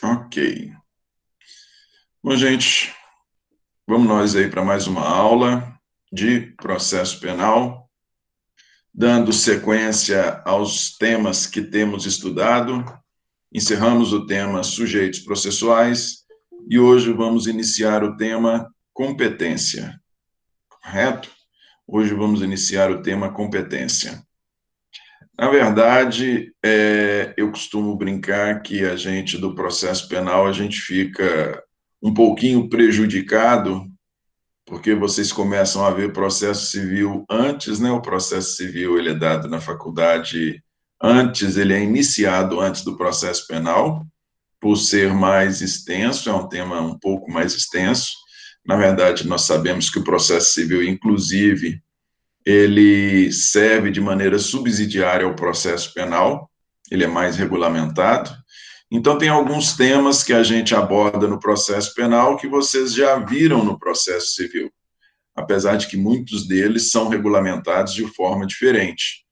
Ok. Bom, gente, vamos nós aí para mais uma aula de processo penal, dando sequência aos temas que temos estudado. Encerramos o tema sujeitos processuais e hoje vamos iniciar o tema competência, correto? Hoje vamos iniciar o tema competência. Na verdade, eu costumo brincar que a gente, do processo penal, a gente fica um pouquinho prejudicado, porque vocês começam a ver processo civil antes, né? O processo civil, ele é dado na faculdade antes, ele é iniciado antes do processo penal, por ser mais extenso, é um tema um pouco mais extenso. Na verdade, nós sabemos que o processo civil, inclusive, ele serve de maneira subsidiária ao processo penal, ele é mais regulamentado. Então, tem alguns temas que a gente aborda no processo penal que vocês já viram no processo civil, apesar de que muitos deles são regulamentados de forma diferente.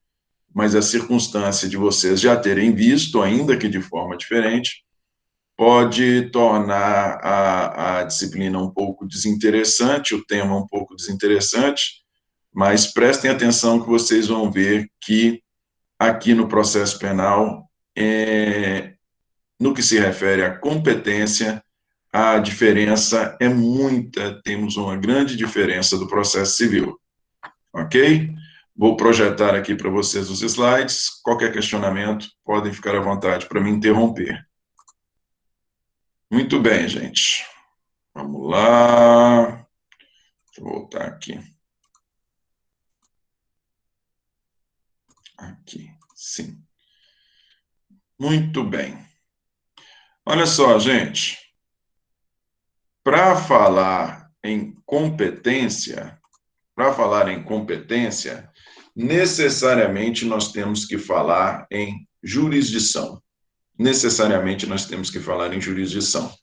Mas a circunstância de vocês já terem visto, ainda que de forma diferente, pode tornar a disciplina um pouco desinteressante, o tema um pouco desinteressante, mas prestem atenção que vocês vão ver que aqui no processo penal, no que se refere à competência, a diferença é muita, temos uma grande diferença do processo civil, ok? Vou projetar aqui para vocês os slides, qualquer questionamento, podem ficar à vontade para me interromper. Muito bem, gente. Vamos lá. Deixa eu voltar aqui. Aqui, sim. Muito bem. Olha só, gente. Para falar em competência, necessariamente nós temos que falar em jurisdição. Necessariamente nós temos que falar em jurisdição.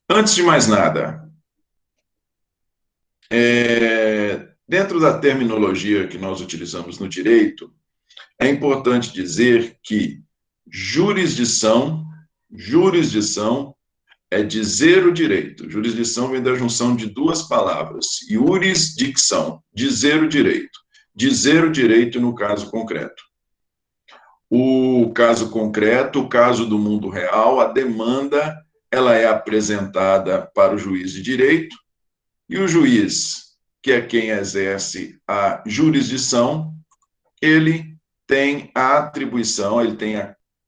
Antes de mais nada, dentro da terminologia que nós utilizamos no direito, é importante dizer que jurisdição é dizer o direito. Jurisdição vem da junção de duas palavras. Jurisdicção, dizer o direito. Dizer o direito no caso concreto. O caso concreto, o caso do mundo real, a demanda, ela é apresentada para o juiz de direito e o juiz, que é quem exerce a jurisdição, ele tem a atribuição, ele tem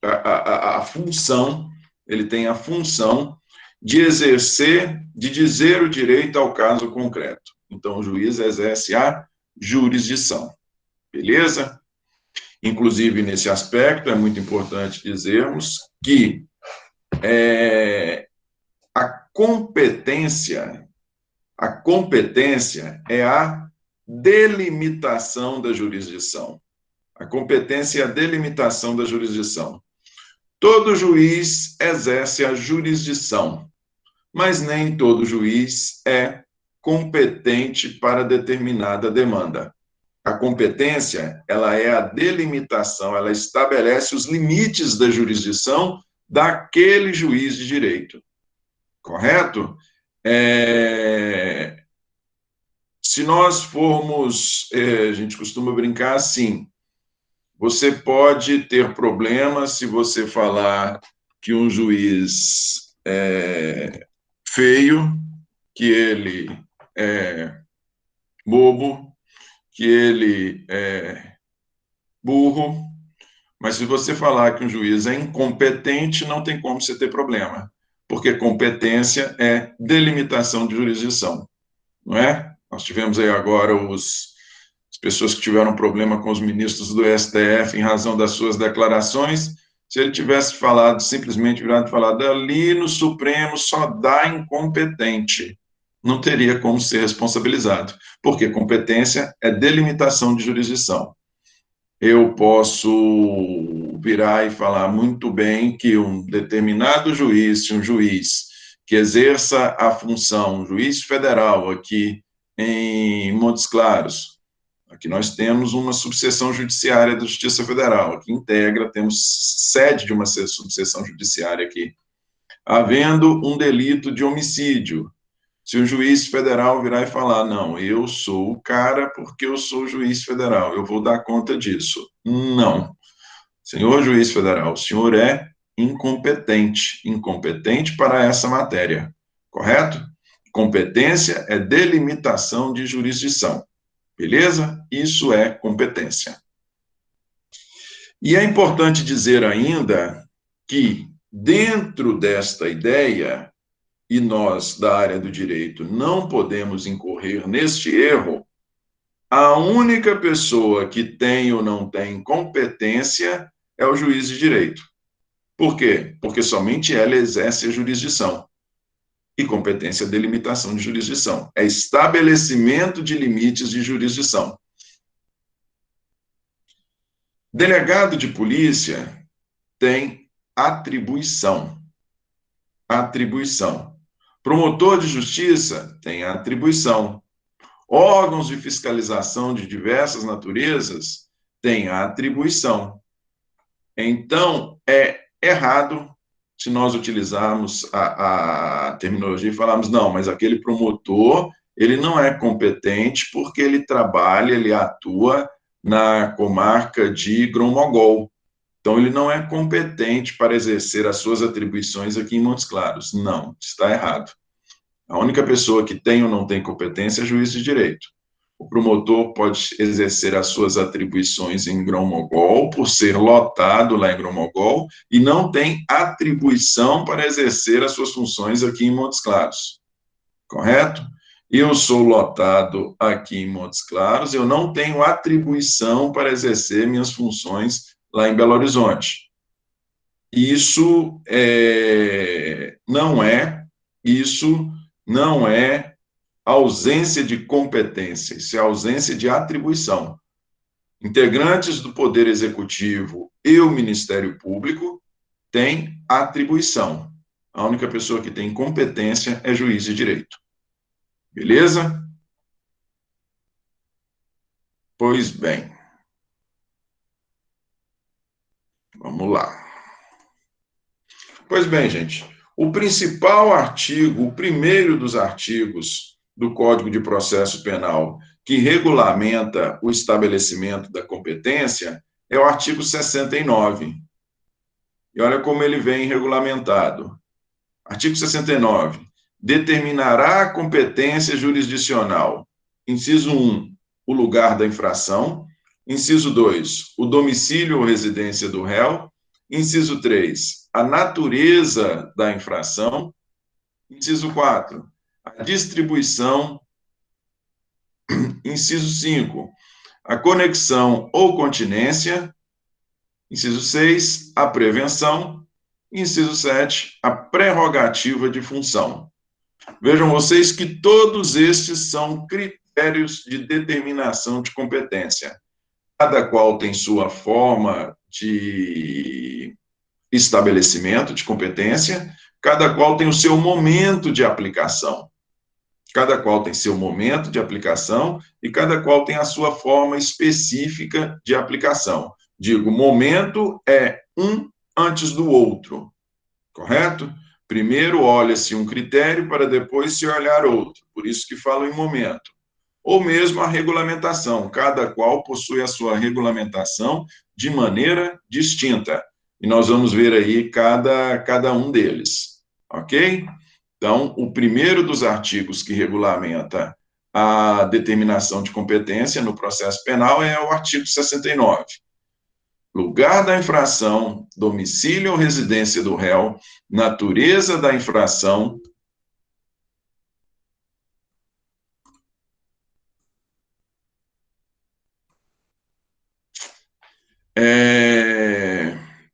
a função, ele tem a função de exercer, de dizer o direito ao caso concreto. Então, o juiz exerce a jurisdição. Beleza? Inclusive, nesse aspecto, é muito importante dizermos que a competência é a delimitação da jurisdição. A competência é a delimitação da jurisdição. Todo juiz exerce a jurisdição, mas nem todo juiz é competente para determinada demanda. A competência, ela é a delimitação, ela estabelece os limites da jurisdição daquele juiz de direito. Correto? Se nós formos, a gente costuma brincar assim, você pode ter problemas se você falar que um juiz é feio, que ele é bobo, que ele é burro, mas se você falar que um juiz é incompetente, não tem como você ter problema, porque competência é delimitação de jurisdição, não é? Nós tivemos aí agora as pessoas que tiveram problema com os ministros do STF em razão das suas declarações. Se ele tivesse falado, simplesmente virado e falado, ali no Supremo só dá incompetente, não teria como ser responsabilizado, porque competência é delimitação de jurisdição. Eu posso virar e falar muito bem que um determinado juiz, um juiz que exerça a função, um juiz federal aqui em Montes Claros, aqui nós temos uma subseção judiciária da Justiça Federal, que integra, temos sede de uma subseção judiciária aqui Havendo um delito de homicídio, se o juiz federal virar e falar, não, eu sou o cara porque eu sou juiz federal, eu vou dar conta disso. Não. Senhor juiz federal, o senhor é incompetente, incompetente para essa matéria, correto? Competência é delimitação de jurisdição, beleza? Isso é competência. E é importante dizer ainda que, dentro desta ideia, e nós, da área do direito, não podemos incorrer neste erro, a única pessoa que tem ou não tem competência é o juiz de direito. Por quê? Porque somente ela exerce a jurisdição. E competência é delimitação de jurisdição. É estabelecimento de limites de jurisdição. Delegado de polícia tem atribuição. Atribuição. Promotor de justiça tem atribuição. Órgãos de fiscalização de diversas naturezas têm atribuição. Então, é errado se nós utilizarmos a terminologia e falarmos, não, mas aquele promotor, ele não é competente porque ele trabalha, ele atua na comarca de Grão-Mogol. Então, ele não é competente para exercer as suas atribuições aqui em Montes Claros. Não, está errado. A única pessoa que tem ou não tem competência é juiz de direito. O promotor pode exercer as suas atribuições em Grão-Mogol, por ser lotado lá em Grão-Mogol, e não tem atribuição para exercer as suas funções aqui em Montes Claros. Correto? Eu sou lotado aqui em Montes Claros, eu não tenho atribuição para exercer minhas funções lá em Belo Horizonte. Isso não é ausência de competência, isso é ausência de atribuição. Integrantes do Poder Executivo e o Ministério Público têm atribuição. A única pessoa que tem competência é juiz de direito. Beleza? Pois bem. Vamos lá. Pois bem, gente, o principal artigo, o primeiro dos artigos do Código de Processo Penal que regulamenta o estabelecimento da competência é o artigo 69. E olha como ele vem regulamentado. Artigo 69. Determinará a competência jurisdicional. Inciso 1, o lugar da infração. Inciso 2, o domicílio ou residência do réu. Inciso 3, a natureza da infração. Inciso 4, a distribuição. Inciso 5, a conexão ou continência. Inciso 6, a prevenção. Inciso 7, a prerrogativa de função. Vejam vocês que todos estes são critérios de determinação de competência. Cada qual tem sua forma de estabelecimento de competência, cada qual tem o seu momento de aplicação. Cada qual tem seu momento de aplicação e cada qual tem a sua forma específica de aplicação. Digo, momento é um antes do outro, correto? Primeiro olha-se um critério para depois se olhar outro, por isso que falo em momento. Ou mesmo a regulamentação, cada qual possui a sua regulamentação de maneira distinta. E nós vamos ver aí cada um deles, ok? Então, o primeiro dos artigos que regulamenta a determinação de competência no processo penal é o artigo 69. Lugar da infração, domicílio ou residência do réu, natureza da infração,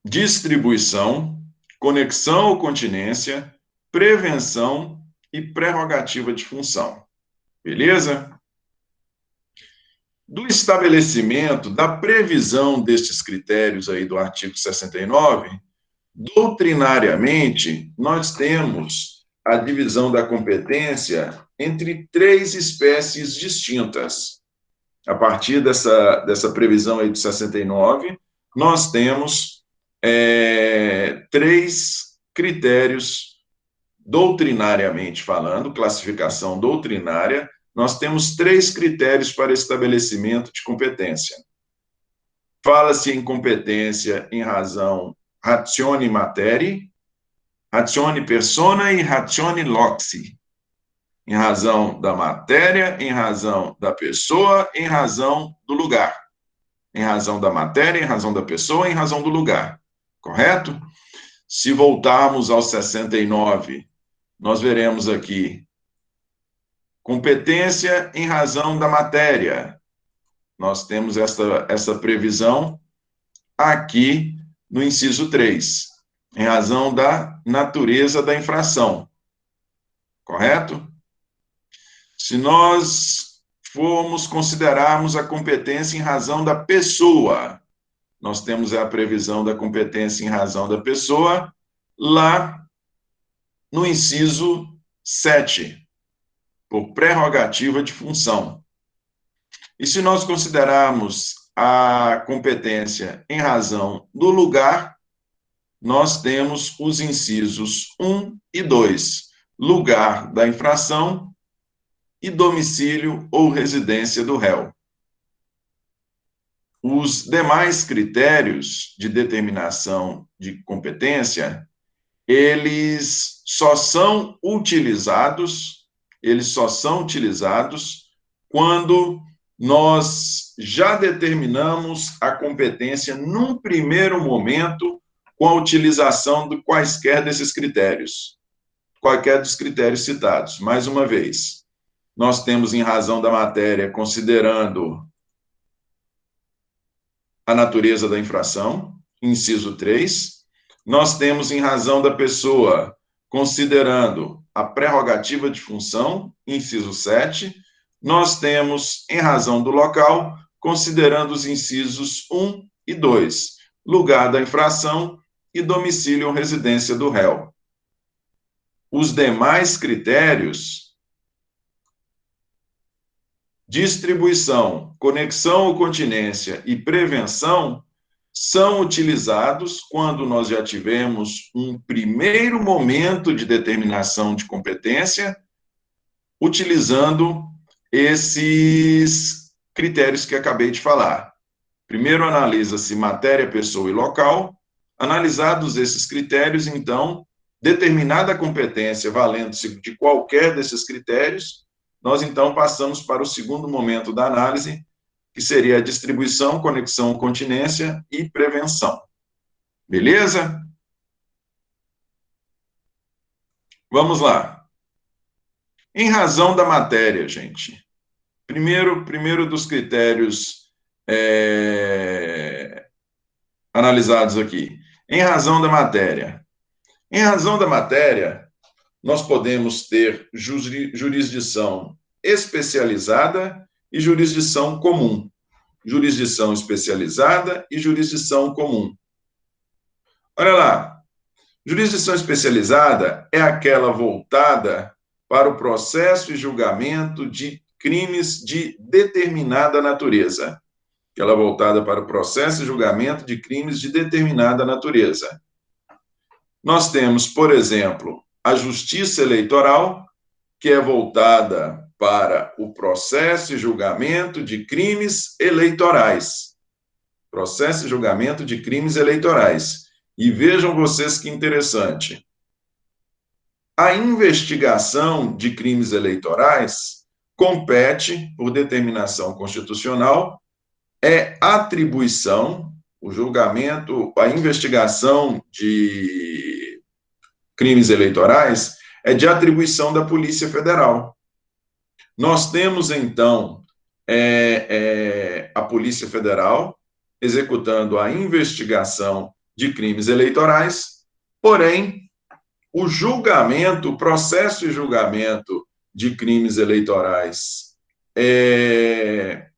distribuição, conexão ou continência, prevenção e prerrogativa de função. Beleza? Do estabelecimento, da previsão destes critérios aí do artigo 69, doutrinariamente, nós temos a divisão da competência entre três espécies distintas. A partir dessa previsão aí de 69, nós temos três critérios doutrinariamente falando, classificação doutrinária, nós temos 3 critérios para estabelecimento de competência. Fala-se em competência em razão ratione materiae, ratione persona e ratione loci. Em razão da matéria, em razão da pessoa, em razão do lugar. Em razão da matéria, em razão da pessoa, em razão do lugar. Correto? Se voltarmos ao 69, nós veremos aqui competência em razão da matéria. Nós temos essa previsão aqui no inciso 3, em razão da natureza da infração. Correto? Se nós formos considerarmos a competência em razão da pessoa, nós temos a previsão da competência em razão da pessoa lá no inciso 7, por prerrogativa de função. E se nós considerarmos a competência em razão do lugar, nós temos os incisos 1 e 2, lugar da infração e domicílio ou residência do réu. Os demais critérios de determinação de competência, eles só são utilizados quando nós já determinamos a competência num primeiro momento com a utilização de quaisquer desses critérios, qualquer dos critérios citados. Mais uma vez, nós temos em razão da matéria, considerando a natureza da infração, inciso 3. Nós temos em razão da pessoa, considerando a prerrogativa de função, inciso 7. Nós temos em razão do local, considerando os incisos 1 e 2, lugar da infração e domicílio ou residência do réu. Os demais critérios, distribuição, conexão ou continência e prevenção, são utilizados quando nós já tivemos um primeiro momento de determinação de competência, utilizando esses critérios que acabei de falar. Primeiro analisa-se matéria, pessoa e local. Analisados esses critérios, então, determinada a competência valendo-se de qualquer desses critérios, nós, então, passamos para o segundo momento da análise, que seria a distribuição, conexão, continência e prevenção. Beleza? Vamos lá. Em razão da matéria, gente. Primeiro dos critérios analisados aqui. Em razão da matéria. Em razão da matéria, nós podemos ter jurisdição especializada e jurisdição comum. Jurisdição especializada e jurisdição comum. Olha lá, jurisdição especializada é aquela voltada para o processo e julgamento de crimes de determinada natureza. Aquela voltada para o processo e julgamento de crimes de determinada natureza. Nós temos, por exemplo, a Justiça Eleitoral, que é voltada para o processo e julgamento de crimes eleitorais. Processo e julgamento de crimes eleitorais. E vejam vocês que interessante. A investigação de crimes eleitorais compete, por determinação constitucional, é atribuição, o julgamento, a investigação de crimes eleitorais é de atribuição da Polícia Federal. Nós temos, então, a Polícia Federal executando a investigação de crimes eleitorais, porém, o julgamento, o processo e julgamento de crimes eleitorais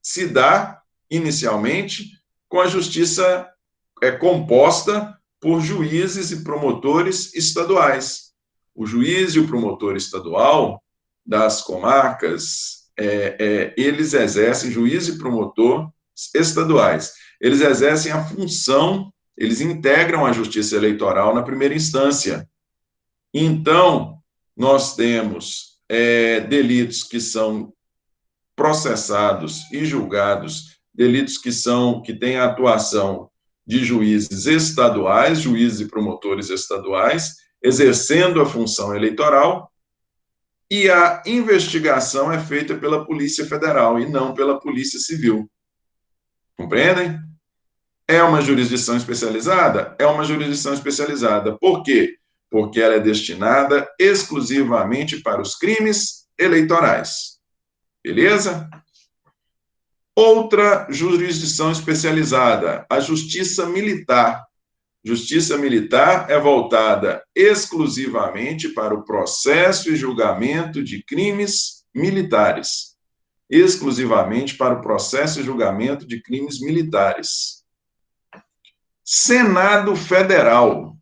se dá, inicialmente, com a justiça composta por juízes e promotores estaduais. O juiz e o promotor estadual das comarcas, eles exercem, juiz e promotor estaduais, eles exercem a função, eles integram a justiça eleitoral na primeira instância. Então, nós temos delitos que são processados e julgados, delitos que têm a atuação de juízes estaduais, juízes e promotores estaduais, exercendo a função eleitoral, e a investigação é feita pela Polícia Federal e não pela Polícia Civil. Compreendem? É uma jurisdição especializada? É uma jurisdição especializada. Por quê? Porque ela é destinada exclusivamente para os crimes eleitorais. Beleza? Outra jurisdição especializada, a Justiça Militar. Justiça Militar é voltada exclusivamente para o processo e julgamento de crimes militares. Exclusivamente para o processo e julgamento de crimes militares. Senado Federal.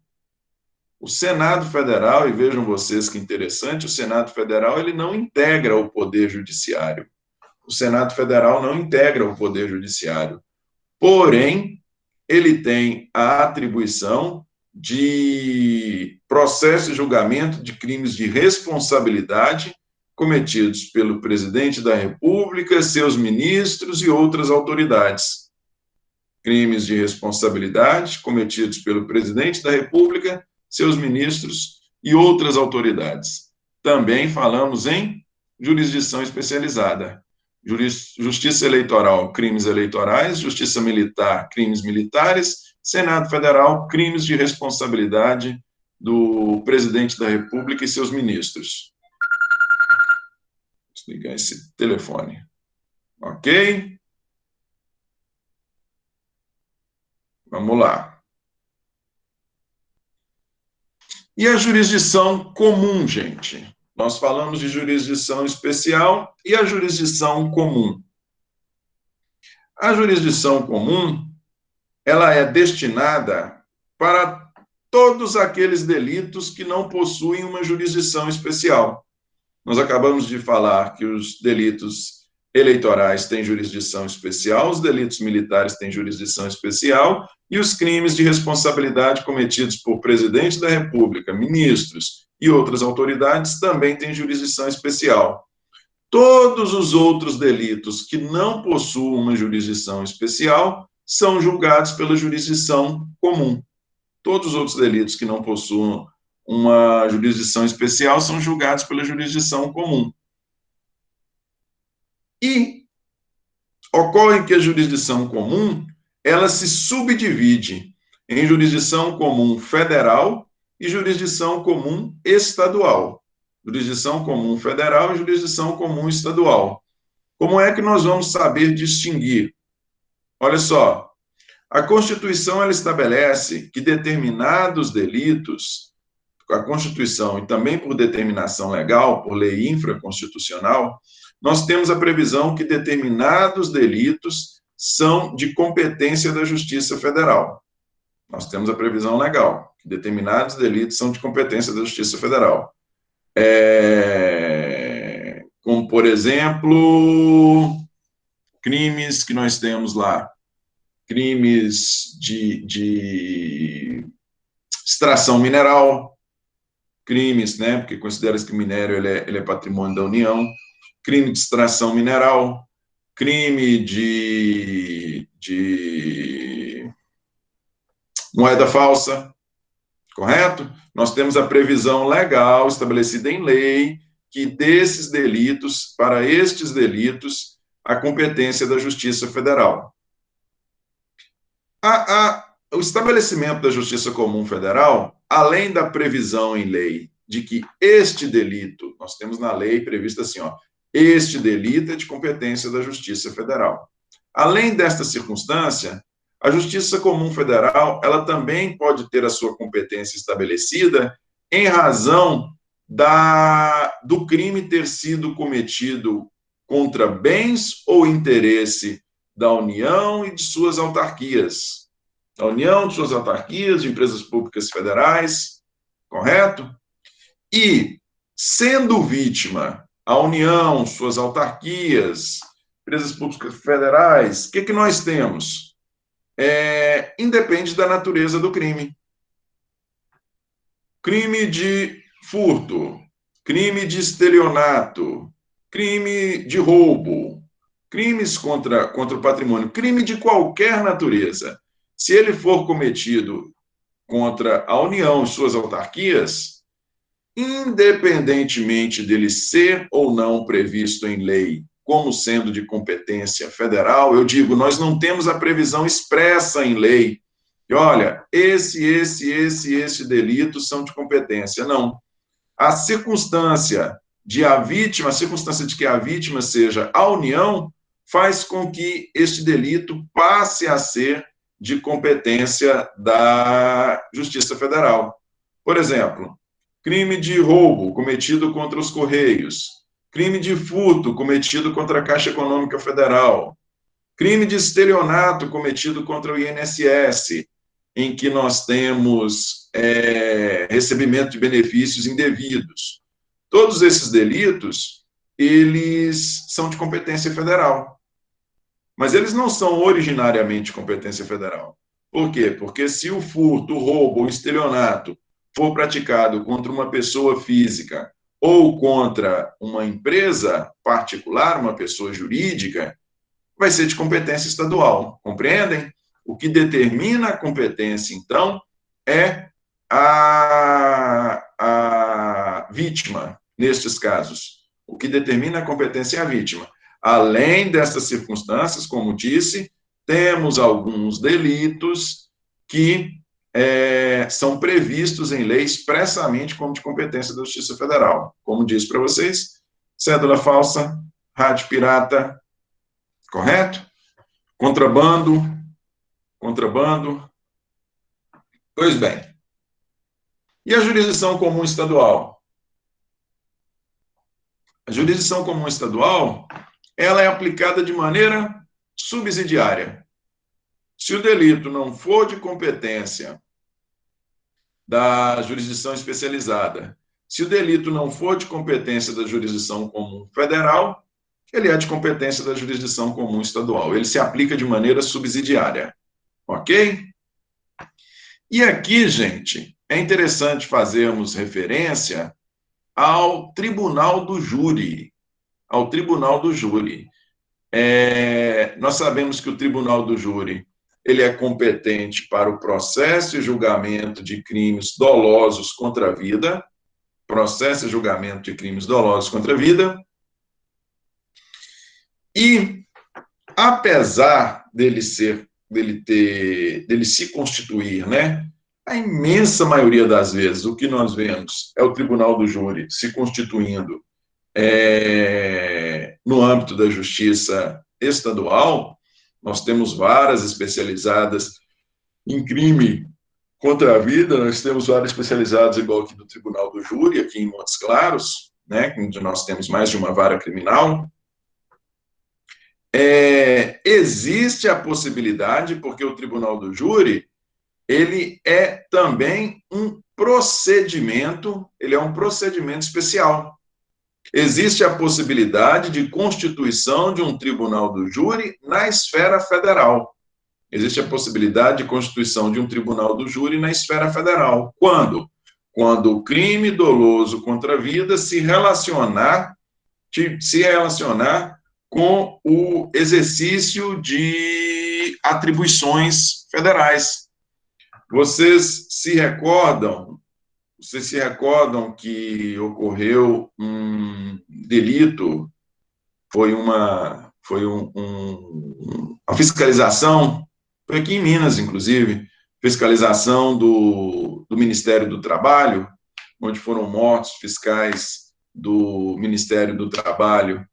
O Senado Federal, e vejam vocês que interessante, o Senado Federal ele não integra o Poder Judiciário. O Senado Federal não integra o Poder Judiciário. Porém, ele tem a atribuição de processo e julgamento de crimes de responsabilidade cometidos pelo presidente da República, seus ministros e outras autoridades. Crimes de responsabilidade cometidos pelo presidente da República, seus ministros e outras autoridades. Também falamos em jurisdição especializada. Justiça Eleitoral, crimes eleitorais, Justiça Militar, crimes militares, Senado Federal, crimes de responsabilidade do presidente da República e seus ministros. Vou desligar esse telefone. Ok? Vamos lá. E a jurisdição comum, gente? Nós falamos de jurisdição especial e a jurisdição comum. A jurisdição comum, ela é destinada para todos aqueles delitos que não possuem uma jurisdição especial. Nós acabamos de falar que os delitos eleitorais têm jurisdição especial, os delitos militares têm jurisdição especial e os crimes de responsabilidade cometidos por presidente da República, ministros e outras autoridades também têm jurisdição especial. Todos os outros delitos que não possuem uma jurisdição especial são julgados pela jurisdição comum. Todos os outros delitos que não possuem uma jurisdição especial são julgados pela jurisdição comum. E ocorre que a jurisdição comum, ela se subdivide em jurisdição comum federal e jurisdição comum estadual. Jurisdição comum federal e jurisdição comum estadual. Como é que nós vamos saber distinguir? Olha só, a Constituição ela estabelece que determinados delitos, a Constituição e também por determinação legal, por lei infraconstitucional, nós temos a previsão que determinados delitos são de competência da Justiça Federal. Nós temos a previsão legal, que determinados delitos são de competência da Justiça Federal. Como, por exemplo, crimes que nós temos lá, crimes de extração mineral, crimes, né, porque considera-se que o minério ele é patrimônio da União, crime de extração mineral, crime de moeda falsa, correto? Nós temos a previsão legal estabelecida em lei que desses delitos, para estes delitos, a competência da Justiça Federal. O estabelecimento da Justiça Comum Federal, além da previsão em lei de que este delito, nós temos na lei previsto assim, ó, este delito é de competência da Justiça Federal. Além desta circunstância, a Justiça Comum Federal, ela também pode ter a sua competência estabelecida em razão do crime ter sido cometido contra bens ou interesse da União e de suas autarquias. Da União, de suas autarquias, de empresas públicas federais, correto? E, sendo vítima a União, suas autarquias, empresas públicas federais, o que nós temos? Independe da natureza do crime. Crime de furto, crime de estelionato, crime de roubo, crimes contra o patrimônio, crime de qualquer natureza, se ele for cometido contra a União e suas autarquias, independentemente dele ser ou não previsto em lei como sendo de competência federal, eu digo, nós não temos a previsão expressa em lei. E olha, esse delito são de competência. Não. A circunstância a circunstância de que a vítima seja a União, faz com que este delito passe a ser de competência da Justiça Federal. Por exemplo, crime de roubo cometido contra os Correios, crime de furto cometido contra a Caixa Econômica Federal, crime de estelionato cometido contra o INSS, em que nós temos recebimento de benefícios indevidos. Todos esses delitos, eles são de competência federal, mas eles não são originariamente de competência federal. Por quê? Porque se o furto, o roubo, o estelionato for praticado contra uma pessoa física ou contra uma empresa particular, uma pessoa jurídica, vai ser de competência estadual, compreendem? O que determina a competência, então, é a vítima, nestes casos. O que determina a competência é a vítima. Além dessas circunstâncias, como disse, temos alguns delitos que são previstos em lei expressamente como de competência da Justiça Federal. Como disse para vocês, cédula falsa, rádio pirata, correto? Contrabando. Pois bem. E a jurisdição comum estadual? A jurisdição comum estadual, ela é aplicada de maneira subsidiária. Se o delito não for de competência da jurisdição especializada, se o delito não for de competência da jurisdição comum federal, ele é de competência da jurisdição comum estadual. Ele se aplica de maneira subsidiária. Ok? E aqui, gente, é interessante fazermos referência ao Tribunal do Júri. Ao Tribunal do Júri. Nós sabemos que o Tribunal do Júri ele é competente para o processo e julgamento de crimes dolosos contra a vida, processo e julgamento de crimes dolosos contra a vida, e apesar dele se constituir, né? A imensa maioria das vezes, o que nós vemos é o Tribunal do Júri se constituindo no âmbito da justiça estadual. Nós temos varas especializadas em crime contra a vida, nós temos varas especializadas, igual aqui do Tribunal do Júri, aqui em Montes Claros, né, onde nós temos mais de uma vara criminal. Existe a possibilidade, porque o Tribunal do Júri, ele é também um procedimento, ele é um procedimento especial. Existe a possibilidade de constituição de um tribunal do júri na esfera federal. Existe a possibilidade de constituição de um tribunal do júri na esfera federal. Quando? Quando o crime doloso contra a vida se relacionar com o exercício de atribuições federais. Vocês se recordam que ocorreu um delito, foi uma fiscalização, foi aqui em Minas, inclusive, fiscalização do Ministério do Trabalho, onde foram mortos fiscais do Ministério do Trabalho,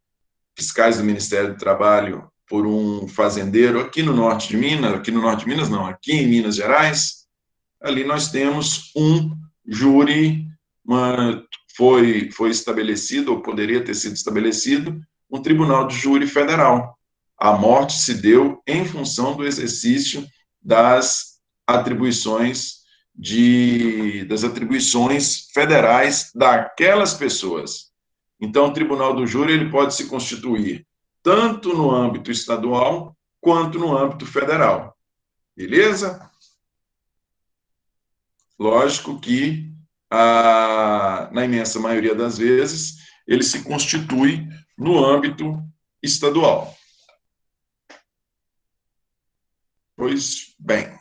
por um fazendeiro aqui no norte de Minas, aqui em Minas Gerais. Ali nós temos um júri, foi estabelecido, ou poderia ter sido estabelecido, um tribunal de júri federal. A morte se deu em função do exercício das atribuições federais daquelas pessoas. Então, o tribunal do júri ele pode se constituir tanto no âmbito estadual quanto no âmbito federal. Beleza? Lógico que na imensa maioria das vezes, ele se constitui no âmbito estadual. Pois bem.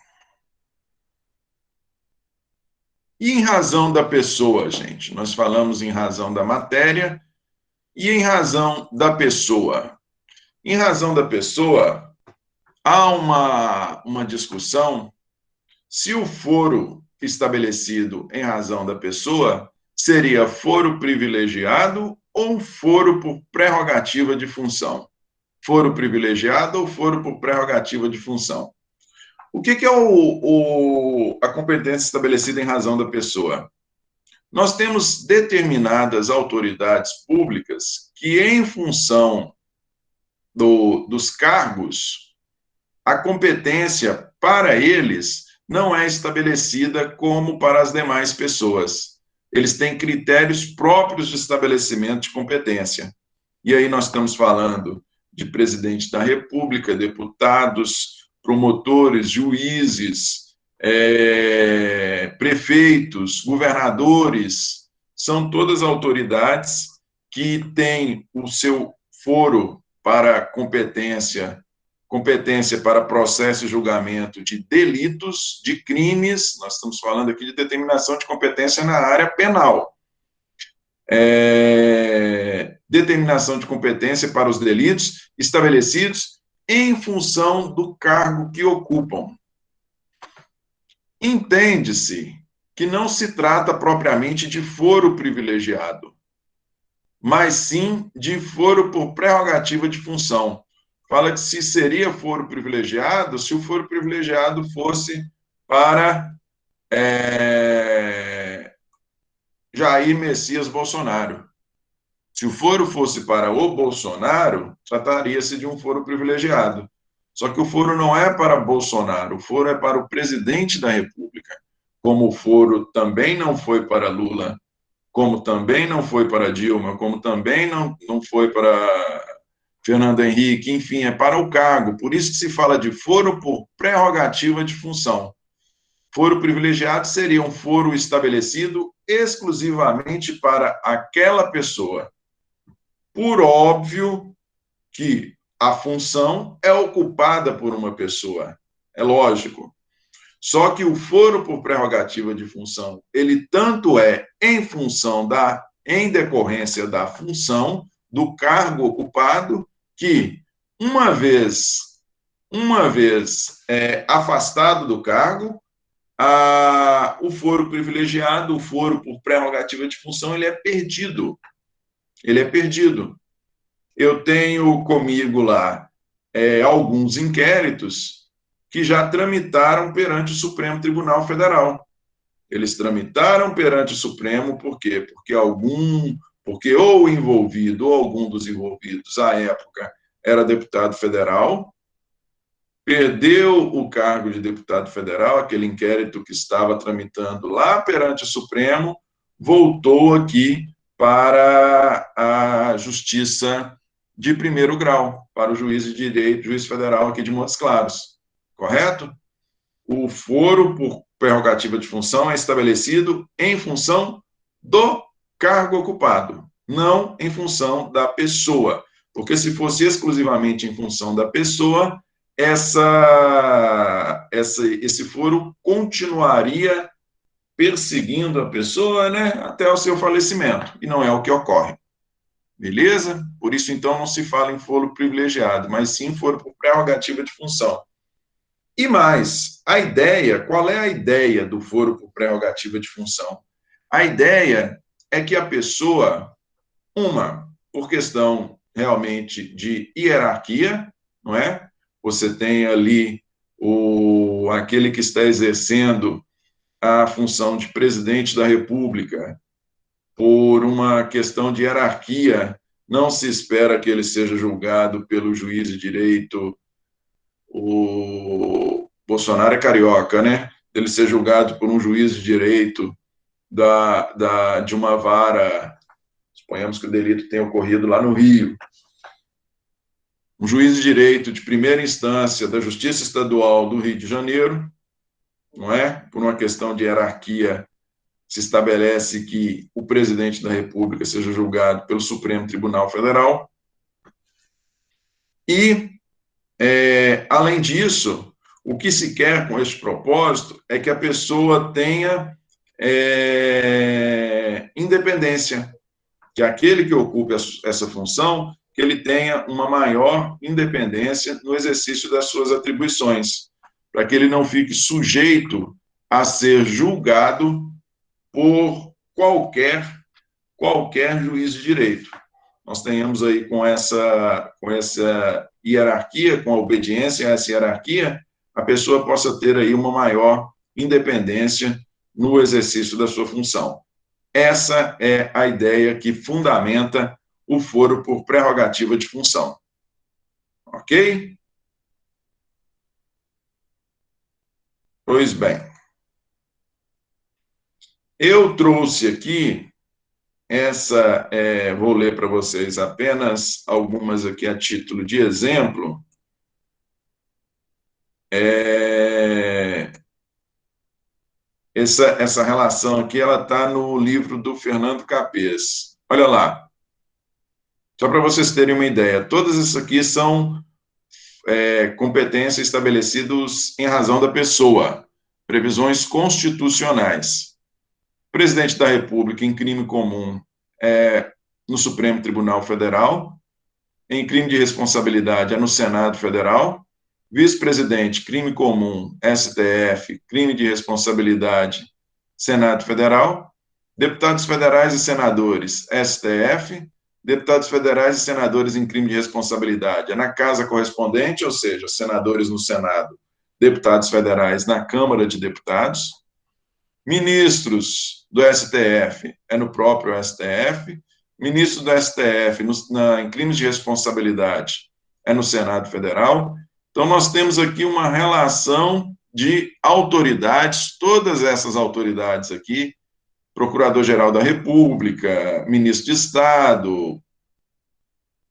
E em razão da pessoa, gente? Nós falamos em razão da matéria e em razão da pessoa. Em razão da pessoa, há uma discussão se o foro estabelecido em razão da pessoa seria foro privilegiado ou foro por prerrogativa de função. Foro privilegiado ou foro por prerrogativa de função. O que é a competência estabelecida em razão da pessoa? Nós temos determinadas autoridades públicas que, em função dos cargos, a competência para eles não é estabelecida como para as demais pessoas. Eles têm critérios próprios de estabelecimento de competência. E aí nós estamos falando de presidente da República, deputados, promotores, juízes, prefeitos, governadores, são todas autoridades que têm o seu foro para competência para processo e julgamento de delitos, de crimes, nós estamos falando aqui de determinação de competência na área penal. Determinação de competência para os delitos estabelecidos em função do cargo que ocupam. Entende-se que não se trata propriamente de foro privilegiado, mas sim de foro por prerrogativa de função. Fala que se seria foro privilegiado, se o foro privilegiado fosse para Jair Messias Bolsonaro. Se o foro fosse para o Bolsonaro, trataria-se de um foro privilegiado. Só que o foro não é para Bolsonaro, o foro é para o presidente da República. Como o foro também não foi para Lula, como também não foi para Dilma, como também não foi para Fernando Henrique, enfim, é para o cargo. Por isso que se fala de foro por prerrogativa de função. Foro privilegiado seria um foro estabelecido exclusivamente para aquela pessoa. Por óbvio que a função é ocupada por uma pessoa, é lógico. Só que o foro por prerrogativa de função, ele tanto é em decorrência da função, do cargo ocupado, que uma vez afastado do cargo, o foro privilegiado, o foro por prerrogativa de função, ele é perdido. Ele é perdido. Eu tenho comigo lá alguns inquéritos que já tramitaram perante o Supremo Tribunal Federal. Eles tramitaram perante o Supremo, por quê? Porque ou o envolvido, ou algum dos envolvidos, à época, era deputado federal, perdeu o cargo de deputado federal, aquele inquérito que estava tramitando lá perante o Supremo, voltou aqui para a Justiça de primeiro grau, para o juiz de direito, juiz federal aqui de Montes Claros, correto? O foro por prerrogativa de função é estabelecido em função do cargo ocupado, não em função da pessoa, porque se fosse exclusivamente em função da pessoa, esse foro continuaria perseguindo a pessoa, né, até o seu falecimento, e não é o que ocorre. Beleza? Por isso, então, não se fala em foro privilegiado, mas sim foro por prerrogativa de função. E mais, qual é a ideia do foro por prerrogativa de função? A ideia é que a pessoa, por questão realmente de hierarquia, não é? Você tem ali aquele que está exercendo a função de presidente da República, por uma questão de hierarquia, não se espera que ele seja julgado pelo juiz de direito. O Bolsonaro é carioca, né? Ele ser julgado por um juiz de direito de uma vara, suponhamos que o delito tenha ocorrido lá no Rio. Um juiz de direito de primeira instância da Justiça Estadual do Rio de Janeiro, não é? Por uma questão de hierarquia, se estabelece que o presidente da República seja julgado pelo Supremo Tribunal Federal. E, além disso, o que se quer com este propósito é que a pessoa tenha independência, que aquele que ocupe essa função, que ele tenha uma maior independência no exercício das suas atribuições, para que ele não fique sujeito a ser julgado por qualquer juiz de direito. Nós tenhamos aí com essa hierarquia, com a obediência a essa hierarquia, a pessoa possa ter aí uma maior independência no exercício da sua função. Essa é a ideia que fundamenta o foro por prerrogativa de função. Ok? Pois bem. Eu trouxe aqui vou ler para vocês apenas algumas aqui a título de exemplo. Essa relação aqui, ela está no livro do Fernando Capês. Olha lá, só para vocês terem uma ideia, todas essas aqui são competências estabelecidas em razão da pessoa, previsões constitucionais. Presidente da República em crime comum no Supremo Tribunal Federal, em crime de responsabilidade é no Senado Federal, vice-presidente, crime comum, STF, crime de responsabilidade, Senado Federal, deputados federais e senadores, STF, deputados federais e senadores em crime de responsabilidade, é na casa correspondente, ou seja, senadores no Senado, deputados federais na Câmara de Deputados, ministros do STF é no próprio STF, ministro do STF em crimes de responsabilidade é no Senado Federal. Então, nós temos aqui uma relação de autoridades, todas essas autoridades aqui, Procurador-Geral da República, ministro de Estado,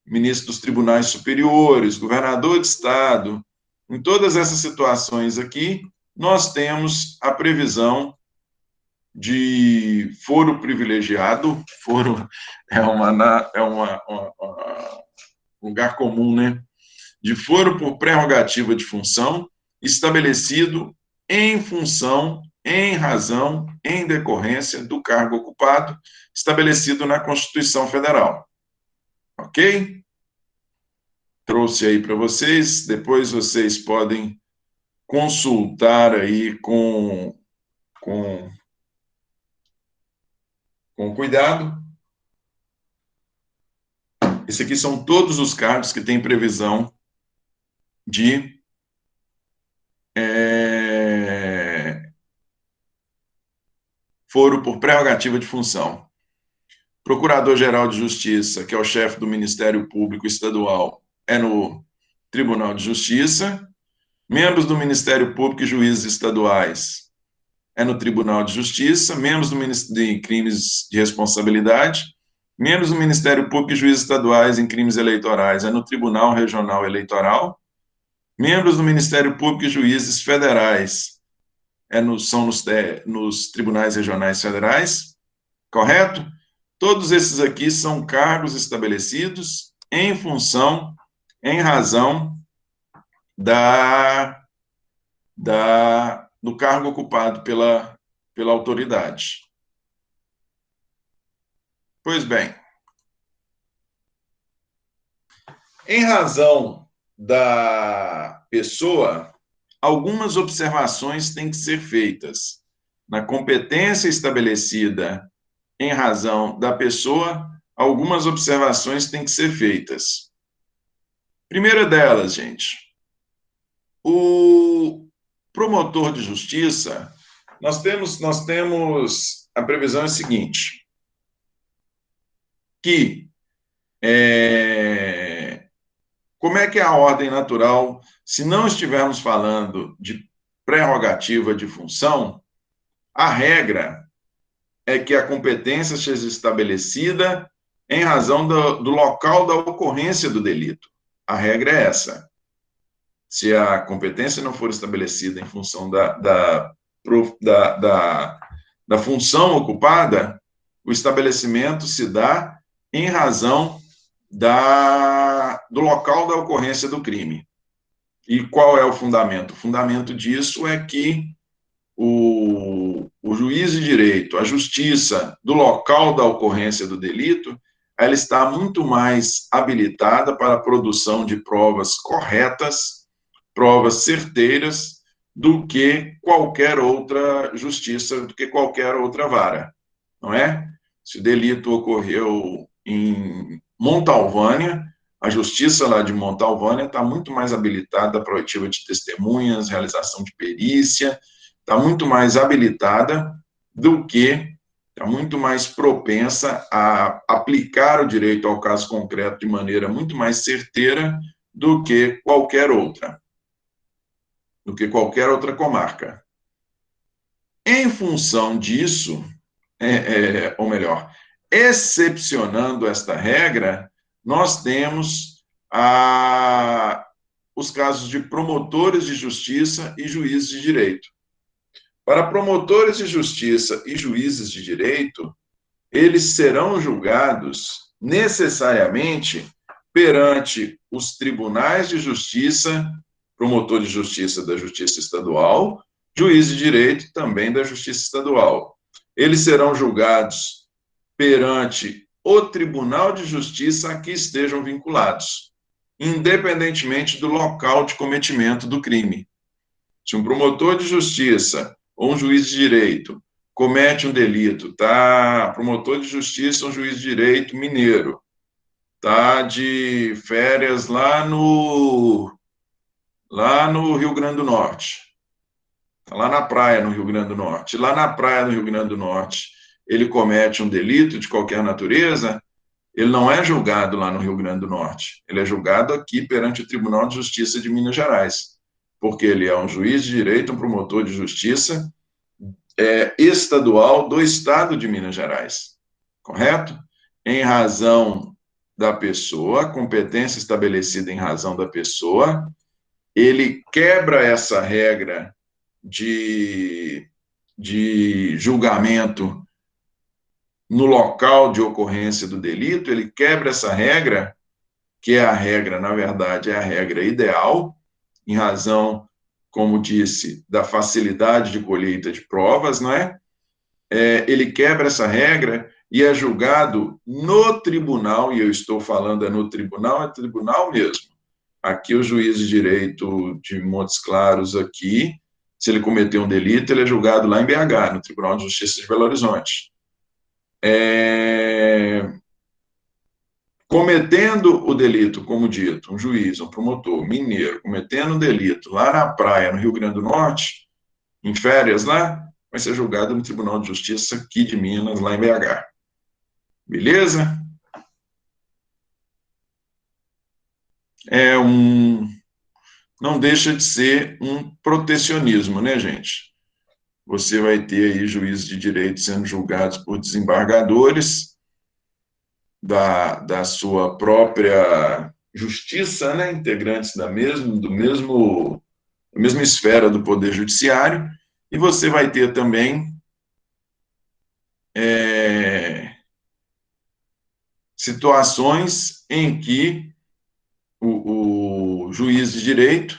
ministro dos Tribunais Superiores, governador de Estado, em todas essas situações aqui, nós temos a previsão de foro privilegiado, foro é um lugar comum, né? De foro por prerrogativa de função, estabelecido em função, em razão, em decorrência do cargo ocupado, estabelecido na Constituição Federal. Ok? Trouxe aí para vocês, depois vocês podem consultar aí com cuidado. Esses aqui são todos os cargos que têm previsão de foro por prerrogativa de função. Procurador-Geral de Justiça, que é o chefe do Ministério Público Estadual, é no Tribunal de Justiça. Membros do Ministério Público e juízes estaduais é no Tribunal de Justiça. Membros do Ministério de Crimes de Responsabilidade. Membros do Ministério Público e juízes estaduais em crimes eleitorais é no Tribunal Regional Eleitoral. Membros do Ministério Público e juízes federais são nos tribunais regionais federais, correto? Todos esses aqui são cargos estabelecidos em função, em razão do cargo ocupado pela autoridade. Pois bem, em razão da pessoa, algumas observações têm que ser feitas. Na competência estabelecida em razão da pessoa, algumas observações têm que ser feitas. Primeira delas, gente, o promotor de justiça, nós temos a previsão é a seguinte, que como é que é a ordem natural, se não estivermos falando de prerrogativa de função, a regra é que a competência seja estabelecida em razão do local da ocorrência do delito. A regra é essa. Se a competência não for estabelecida em função da função ocupada, o estabelecimento se dá em razão do local da ocorrência do crime. E qual é o fundamento? O fundamento disso é que o juiz de direito, a justiça do local da ocorrência do delito, ela está muito mais habilitada para a produção de provas corretas, provas certeiras, do que qualquer outra justiça, do que qualquer outra vara, não é? Se o delito ocorreu em Montalvânia, a justiça lá de Montalvânia está muito mais habilitada para a oitiva de testemunhas, realização de perícia, está muito mais habilitada do que, está muito mais propensa a aplicar o direito ao caso concreto de maneira muito mais certeira do que qualquer outra comarca. Em função disso, ou melhor, excepcionando esta regra, nós temos os casos de promotores de justiça e juízes de direito. Para promotores de justiça e juízes de direito, eles serão julgados necessariamente perante os tribunais de justiça, promotor de justiça da Justiça Estadual, juiz de direito também da Justiça Estadual. Eles serão julgados perante o Tribunal de Justiça a que estejam vinculados, independentemente do local de cometimento do crime. Se um promotor de justiça ou um juiz de direito comete um delito, tá? Promotor de justiça, um juiz de direito mineiro, tá de férias lá no Rio Grande do Norte, tá lá na praia no Rio Grande do Norte. Lá na praia no Rio Grande do Norte, ele comete um delito de qualquer natureza, ele não é julgado lá no Rio Grande do Norte, ele é julgado aqui perante o Tribunal de Justiça de Minas Gerais, porque ele é um juiz de direito, um promotor de justiça estadual do Estado de Minas Gerais, correto? Em razão da pessoa, competência estabelecida em razão da pessoa, ele quebra essa regra de julgamento no local de ocorrência do delito, ele quebra essa regra, que é a regra, na verdade, é a regra ideal, em razão, como disse, da facilidade de colheita de provas, não é? Ele quebra essa regra e é julgado no tribunal, e eu estou falando no tribunal, é tribunal mesmo. Aqui o juiz de direito de Montes Claros, aqui, se ele cometer um delito, ele é julgado lá em BH, no Tribunal de Justiça de Belo Horizonte. Cometendo o delito, como dito, um juiz, um promotor mineiro, cometendo um delito lá na praia, no Rio Grande do Norte, em férias lá, vai ser julgado no Tribunal de Justiça aqui de Minas, lá em BH. Beleza? Não deixa de ser um protecionismo, né, gente? Você vai ter aí juízes de direito sendo julgados por desembargadores da sua própria justiça, né, integrantes da mesma esfera do Poder Judiciário, e você vai ter também situações em que o juiz de direito,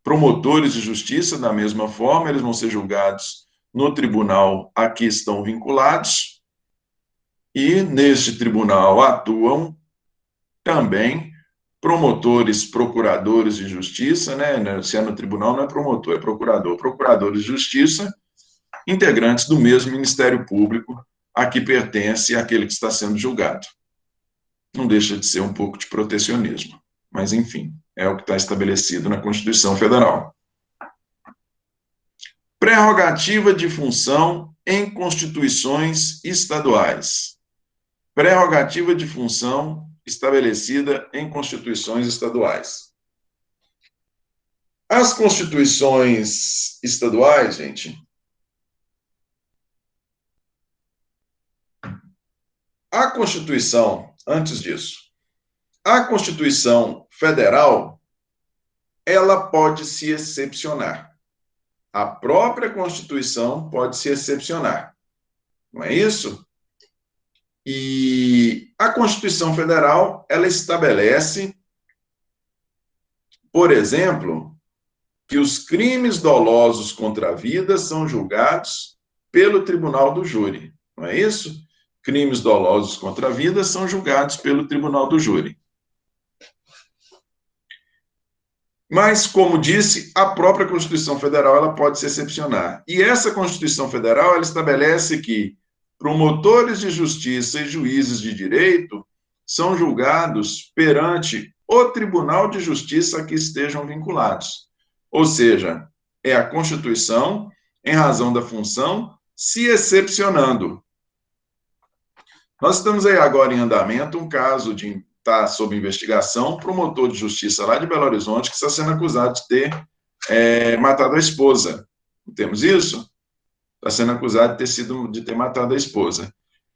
promotores de justiça, da mesma forma, eles vão ser julgados no tribunal a que estão vinculados, e neste tribunal atuam também promotores, procuradores de justiça, né? Se é no tribunal, não é promotor, é procurador, procuradores de justiça, integrantes do mesmo Ministério Público a que pertence aquele que está sendo julgado. Não deixa de ser um pouco de protecionismo, mas, enfim, é o que está estabelecido na Constituição Federal. Prerrogativa de função em constituições estaduais. Prerrogativa de função estabelecida em constituições estaduais. As constituições estaduais, gente, a Constituição, antes disso, a Constituição Federal, ela pode se excepcionar. a própria Constituição pode se excepcionar. Não é isso? E a Constituição Federal, ela estabelece, por exemplo, que os crimes dolosos contra a vida são julgados pelo Tribunal do Júri. Não é isso? Crimes dolosos contra a vida são julgados pelo Tribunal do Júri. Mas, como disse, a própria Constituição Federal ela pode se excepcionar. E essa Constituição Federal ela estabelece que promotores de justiça e juízes de direito são julgados perante o Tribunal de Justiça a que estejam vinculados. Ou seja, é a Constituição, em razão da função, se excepcionando. Nós estamos aí agora em andamento um caso de estar sob investigação, promotor de justiça lá de Belo Horizonte que está sendo acusado de ter matado a esposa. Não temos isso? Está sendo acusado de ter matado a esposa.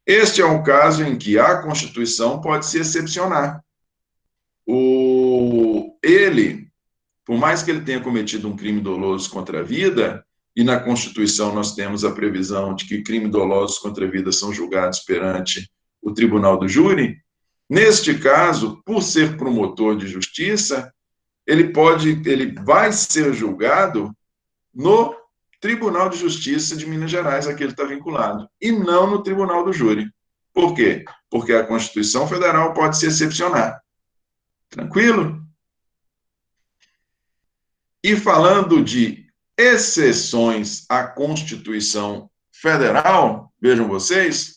Este é um caso em que a Constituição pode se excepcionar. Ele, por mais que ele tenha cometido um crime doloso contra a vida, e na Constituição nós temos a previsão de que crimes dolosos contra a vida são julgados perante o Tribunal do Júri, neste caso, por ser promotor de justiça, ele vai ser julgado no Tribunal de Justiça de Minas Gerais, a que ele está vinculado, e não no Tribunal do Júri. Por quê? Porque a Constituição Federal pode se excepcionar. Tranquilo? E falando de exceções à Constituição Federal, vejam vocês,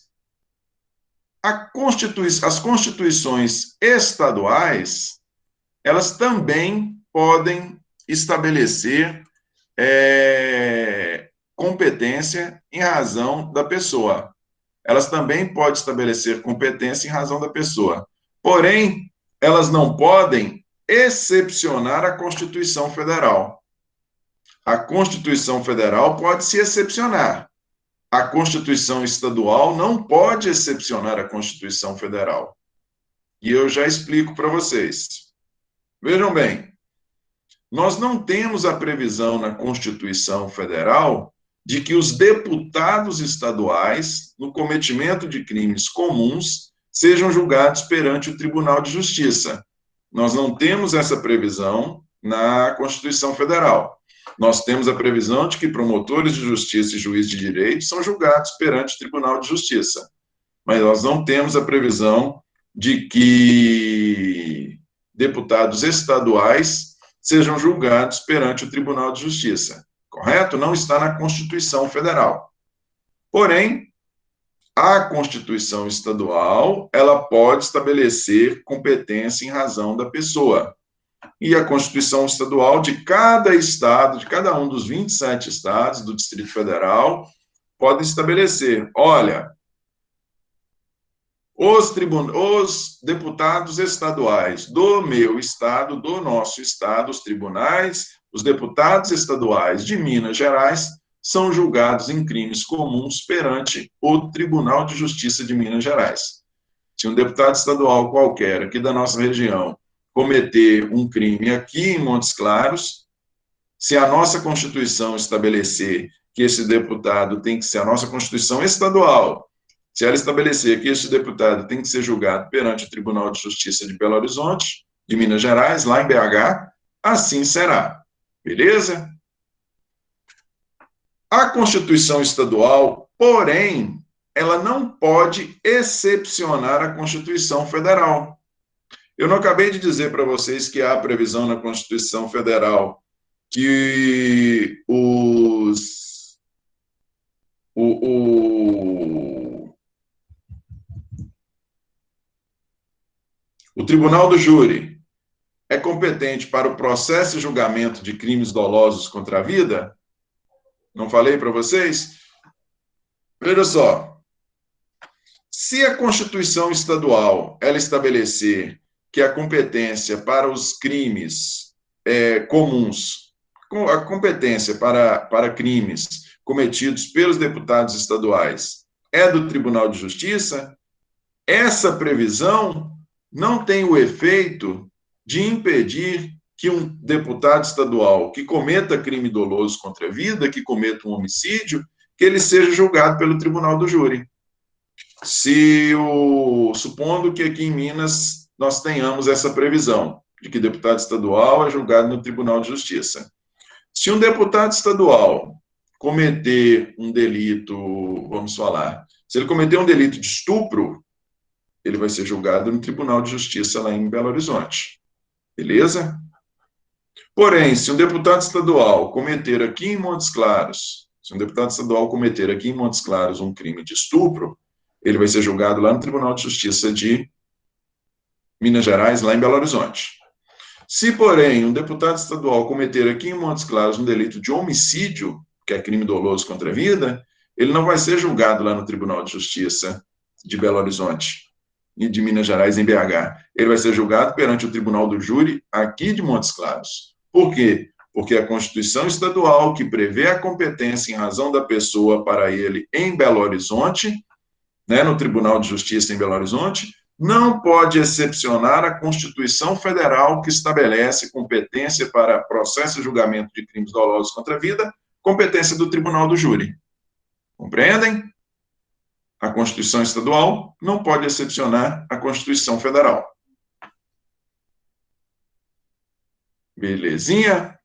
as constituições estaduais, elas também podem estabelecer competência em razão da pessoa. Elas também podem estabelecer competência em razão da pessoa. Porém, elas não podem excepcionar a Constituição Federal. A Constituição Federal pode se excepcionar. A Constituição Estadual não pode excepcionar a Constituição Federal. E eu já explico para vocês. Vejam bem, nós não temos a previsão na Constituição Federal de que os deputados estaduais, no cometimento de crimes comuns, sejam julgados perante o Tribunal de Justiça. Nós não temos essa previsão na Constituição Federal. Nós temos a previsão de que promotores de justiça e juízes de direito são julgados perante o Tribunal de Justiça. Mas nós não temos a previsão de que deputados estaduais sejam julgados perante o Tribunal de Justiça. Correto? Não está na Constituição Federal. Porém, a Constituição Estadual, ela pode estabelecer competência em razão da pessoa. E a Constituição Estadual de cada estado, de cada um dos 27 estados do Distrito Federal, pode estabelecer, olha, os deputados estaduais do meu estado, do nosso estado, os tribunais, os deputados estaduais de Minas Gerais são julgados em crimes comuns perante o Tribunal de Justiça de Minas Gerais. Se um deputado estadual qualquer aqui da nossa região cometer um crime aqui em Montes Claros, se a nossa Constituição estabelecer que esse deputado tem que ser, a nossa Constituição estadual, se ela estabelecer que esse deputado tem que ser julgado perante o Tribunal de Justiça de Belo Horizonte, de Minas Gerais, lá em BH, assim será. Beleza? A Constituição Estadual, porém, ela não pode excepcionar a Constituição Federal. Eu não acabei de dizer para vocês que há previsão na Constituição Federal que o Tribunal do Júri é competente para o processo e julgamento de crimes dolosos contra a vida? Não falei para vocês? Veja só. Se a Constituição Estadual ela estabelecer que a competência para os crimes comuns, a competência para crimes cometidos pelos deputados estaduais é do Tribunal de Justiça, essa previsão não tem o efeito de impedir que um deputado estadual que cometa crime doloso contra a vida, que cometa um homicídio, que ele seja julgado pelo tribunal do júri. Supondo que aqui em Minas nós tenhamos essa previsão de que deputado estadual é julgado no Tribunal de Justiça. Se um deputado estadual cometer um delito, vamos falar, se ele cometer um delito de estupro, ele vai ser julgado no Tribunal de Justiça lá em Belo Horizonte. Beleza? Porém, se um deputado estadual cometer aqui em Montes Claros, um crime de estupro, ele vai ser julgado lá no Tribunal de Justiça de Minas Gerais, lá em Belo Horizonte. Se, porém, um deputado estadual cometer aqui em Montes Claros um delito de homicídio, que é crime doloso contra a vida, ele não vai ser julgado lá no Tribunal de Justiça de Belo Horizonte e de Minas Gerais, em BH. Ele vai ser julgado perante o Tribunal do Júri aqui de Montes Claros. Por quê? Porque a Constituição Estadual, que prevê a competência em razão da pessoa para ele em Belo Horizonte, né, no Tribunal de Justiça em Belo Horizonte, não pode excepcionar a Constituição Federal, que estabelece competência para processo e julgamento de crimes dolosos contra a vida, competência do Tribunal do Júri. Compreendem? A Constituição Estadual não pode excepcionar a Constituição Federal. Belezinha?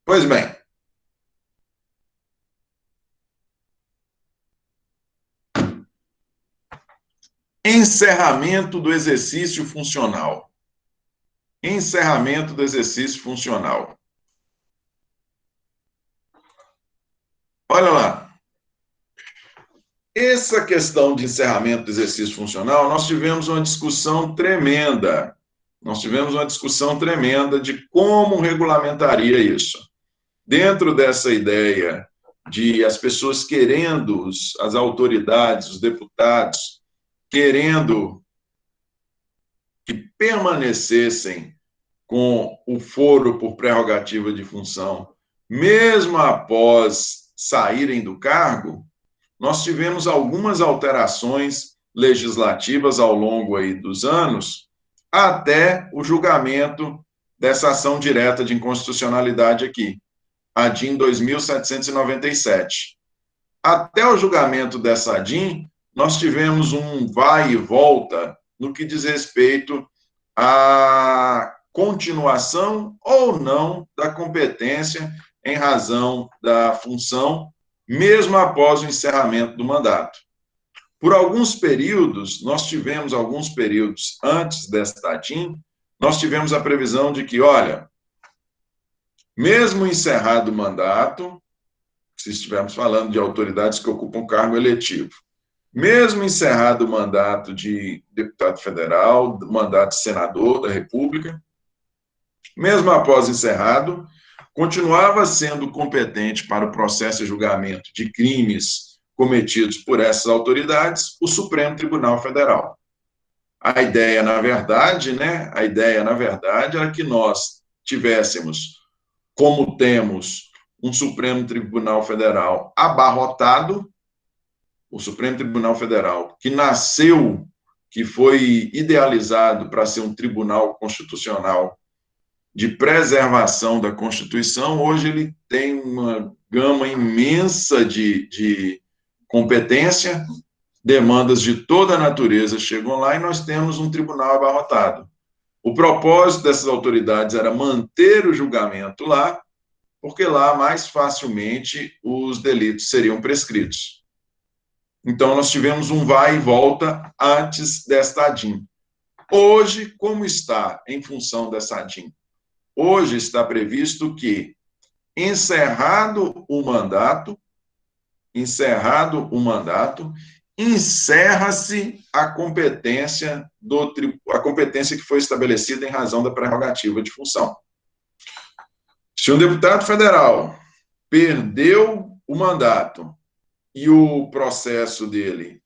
Pois bem. Encerramento do exercício funcional. Encerramento do exercício funcional. Olha lá. Essa questão de encerramento do exercício funcional, nós tivemos uma discussão tremenda. De como regulamentaria isso. Dentro dessa ideia de as pessoas querendo, as autoridades, os deputados, querendo que permanecessem com o foro por prerrogativa de função, mesmo após saírem do cargo, nós tivemos algumas alterações legislativas ao longo aí dos anos, até o julgamento dessa ação direta de inconstitucionalidade aqui, a DIN 2797. Até o julgamento dessa DIN, nós tivemos um vai e volta no que diz respeito à continuação ou não da competência em razão da função, mesmo após o encerramento do mandato. Por alguns períodos, antes desta DIN, nós tivemos a previsão de que, olha, mesmo encerrado o mandato, se estivermos falando de autoridades que ocupam cargo eletivo, mesmo encerrado o mandato de deputado federal, mandato de senador da República, mesmo após encerrado, continuava sendo competente para o processo e julgamento de crimes cometidos por essas autoridades o Supremo Tribunal Federal. A ideia, na verdade, era que nós tivéssemos, como temos, um Supremo Tribunal Federal abarrotado, o Supremo Tribunal Federal, que nasceu, que foi idealizado para ser um tribunal constitucional de preservação da Constituição, hoje ele tem uma gama imensa de competência, demandas de toda a natureza chegam lá e nós temos um tribunal abarrotado. O propósito dessas autoridades era manter o julgamento lá, porque lá mais facilmente os delitos seriam prescritos. Então, nós tivemos um vai e volta antes desta DIN. Hoje, como está em função dessa DIN? Hoje está previsto que, encerrado o mandato, encerra-se a competência que foi estabelecida em razão da prerrogativa de função. Se um deputado federal perdeu o mandato e o processo dele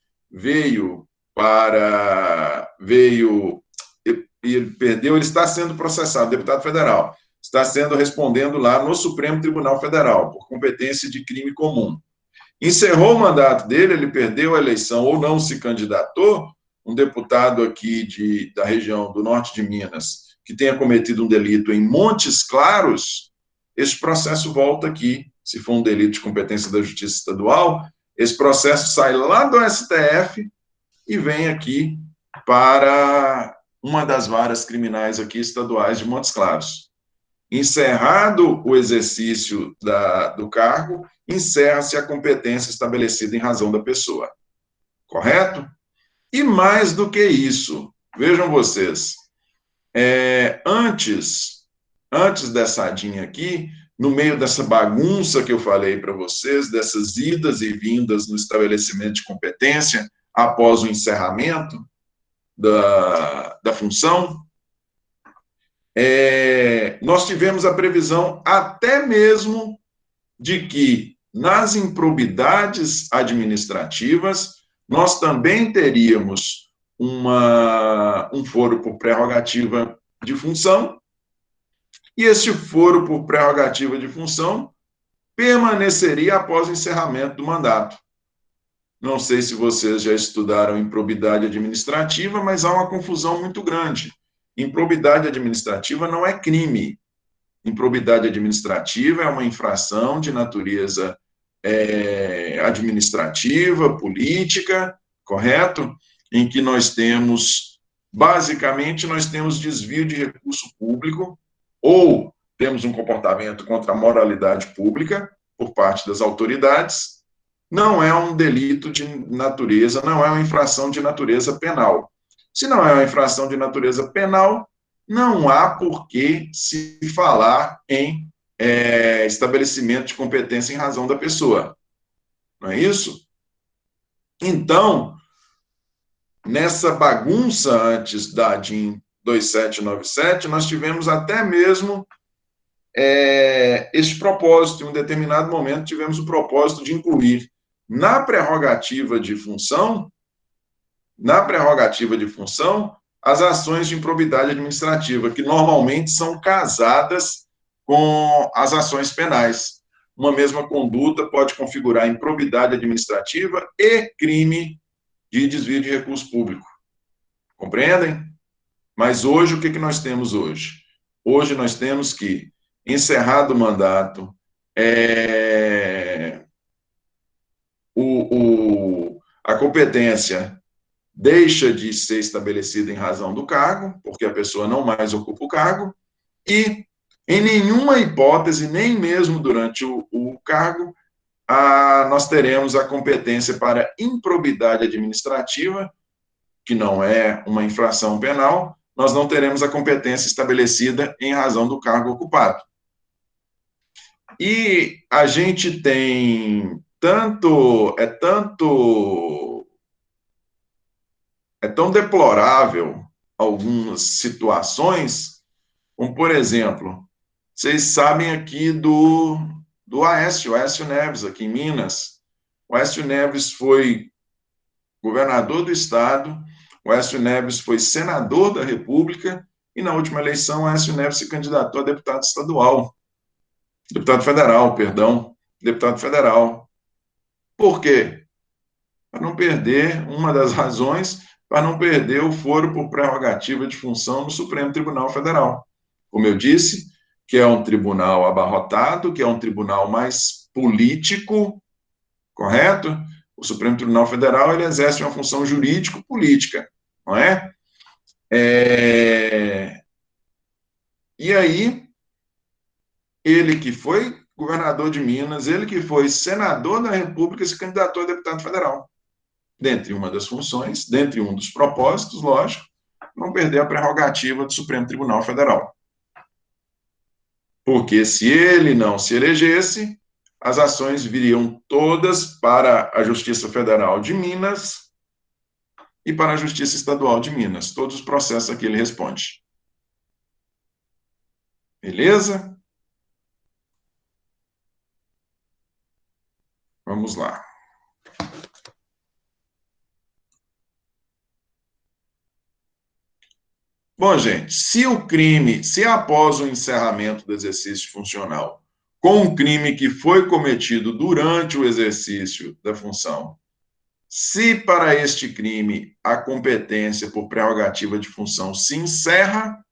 ele está sendo processado, deputado federal, está respondendo lá no Supremo Tribunal Federal, por competência de crime comum. Encerrou o mandato dele, ele perdeu a eleição ou não se candidatou, um deputado aqui da região do norte de Minas, que tenha cometido um delito em Montes Claros, esse processo volta aqui. Se for um delito de competência da Justiça Estadual, esse processo sai lá do STF e vem aqui para uma das varas criminais aqui estaduais de Montes Claros. Encerrado o exercício do cargo, encerra-se a competência estabelecida em razão da pessoa. Correto? E mais do que isso, vejam vocês, antes dessa adinha aqui, no meio dessa bagunça que eu falei para vocês, dessas idas e vindas no estabelecimento de competência, após o encerramento da função, nós tivemos a previsão até mesmo de que, nas improbidades administrativas, nós também teríamos um foro por prerrogativa de função, e esse foro por prerrogativa de função permaneceria após o encerramento do mandato. Não sei se vocês já estudaram improbidade administrativa, mas há uma confusão muito grande. Improbidade administrativa não é crime. Improbidade administrativa é uma infração de natureza administrativa, política, correto? Em que basicamente, nós temos desvio de recurso público ou temos um comportamento contra a moralidade pública por parte das autoridades. Não é um delito de natureza, não é uma infração de natureza penal. Se não é uma infração de natureza penal, não há por que se falar em estabelecimento de competência em razão da pessoa. Não é isso? Então, nessa bagunça antes da DIN 2797, nós tivemos até mesmo esse propósito. Em um determinado momento, tivemos o propósito de incluir na prerrogativa de função, as ações de improbidade administrativa, que normalmente são casadas com as ações penais. Uma mesma conduta pode configurar improbidade administrativa e crime de desvio de recurso público. Compreendem? Mas hoje, o que nós temos hoje? Hoje nós temos que, encerrado o mandato, a competência deixa de ser estabelecida em razão do cargo, porque a pessoa não mais ocupa o cargo, e, em nenhuma hipótese, nem mesmo durante o cargo, nós teremos a competência para improbidade administrativa, que não é uma infração penal, nós não teremos a competência estabelecida em razão do cargo ocupado. E a gente tem é tão deplorável algumas situações, como, por exemplo, vocês sabem aqui do Aécio Neves, aqui em Minas. O Aécio Neves foi governador do Estado, o Aécio Neves foi senador da República, e na última eleição o Aécio Neves se candidatou a deputado federal. Por quê? Para não perder, uma das razões, para não perder o foro por prerrogativa de função no Supremo Tribunal Federal. Como eu disse, que é um tribunal abarrotado, que é um tribunal mais político, correto? O Supremo Tribunal Federal, ele exerce uma função jurídico-política, não é? E aí, ele que foi governador de Minas, ele que foi senador da República, se candidatou a deputado federal. Dentre uma das funções, dentre um dos propósitos, lógico, não perder a prerrogativa do Supremo Tribunal Federal. Porque se ele não se elegesse, as ações viriam todas para a Justiça Federal de Minas e para a Justiça Estadual de Minas. Todos os processos aqui ele responde. Beleza? Vamos lá. Bom, gente, se após o encerramento do exercício funcional, com um crime que foi cometido durante o exercício da função, se para este crime a competência por prerrogativa de função se encerra,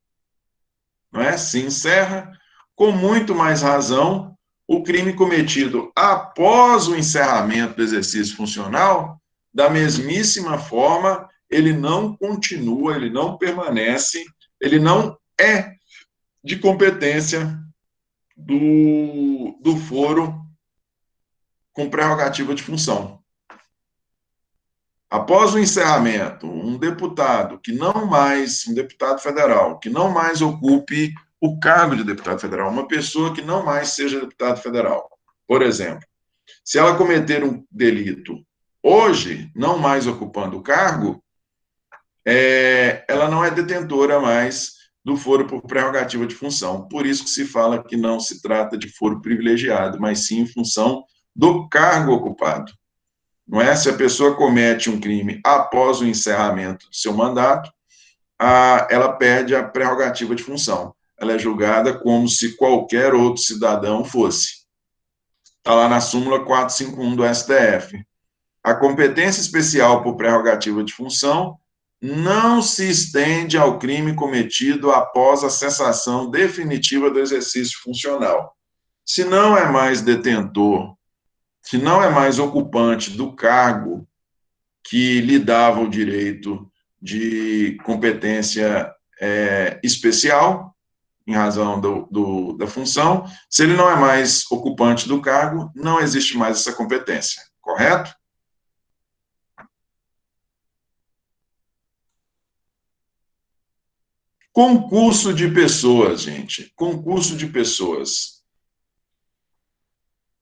não é? Se encerra, com muito mais razão, o crime cometido após o encerramento do exercício funcional, da mesmíssima forma, ele não continua, ele não permanece, ele não é de competência do foro com prerrogativa de função. Após o encerramento, um deputado um deputado federal, que não mais ocupe o cargo de deputado federal, uma pessoa que não mais seja deputado federal, por exemplo, se ela cometer um delito hoje, não mais ocupando o cargo, ela não é detentora mais do foro por prerrogativa de função. Por isso que se fala que não se trata de foro privilegiado, mas sim em função do cargo ocupado. Não é? Se a pessoa comete um crime após o encerramento do seu mandato, ela perde a prerrogativa de função. Ela é julgada como se qualquer outro cidadão fosse. Está lá na súmula 451 do STF. A competência especial por prerrogativa de função não se estende ao crime cometido após a cessação definitiva do exercício funcional. Se não é mais detentor, se não é mais ocupante do cargo que lhe dava o direito de competência especial, em razão da função, se ele não é mais ocupante do cargo, não existe mais essa competência, correto? Concurso de pessoas, gente. Concurso de pessoas.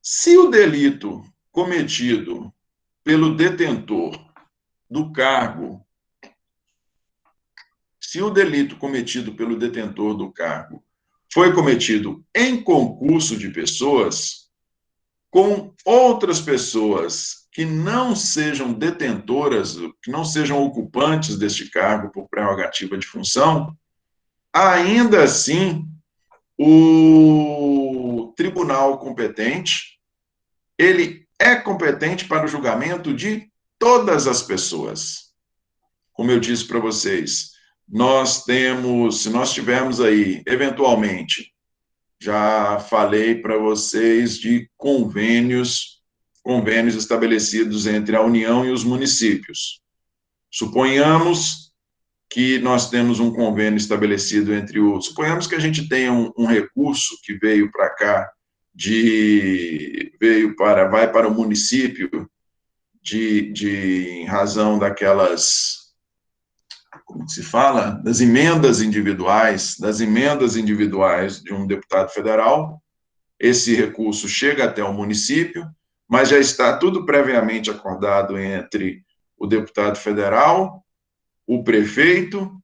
Se o delito cometido pelo detentor do cargo, se o delito cometido pelo detentor do cargo foi cometido em concurso de pessoas, com outras pessoas que não sejam detentoras, que não sejam ocupantes deste cargo por prerrogativa de função, ainda assim, o tribunal competente, ele é competente para o julgamento de todas as pessoas. Como eu disse para vocês, se nós tivermos aí, eventualmente, já falei para vocês de convênios estabelecidos entre a União e os municípios. Suponhamos que nós temos um convênio estabelecido entre os... Suponhamos que a gente tenha um recurso que veio para cá, vai para o município, em razão daquelas... Como se fala? Das emendas individuais de um deputado federal. Esse recurso chega até o município, mas já está tudo previamente acordado entre o deputado federal, o prefeito,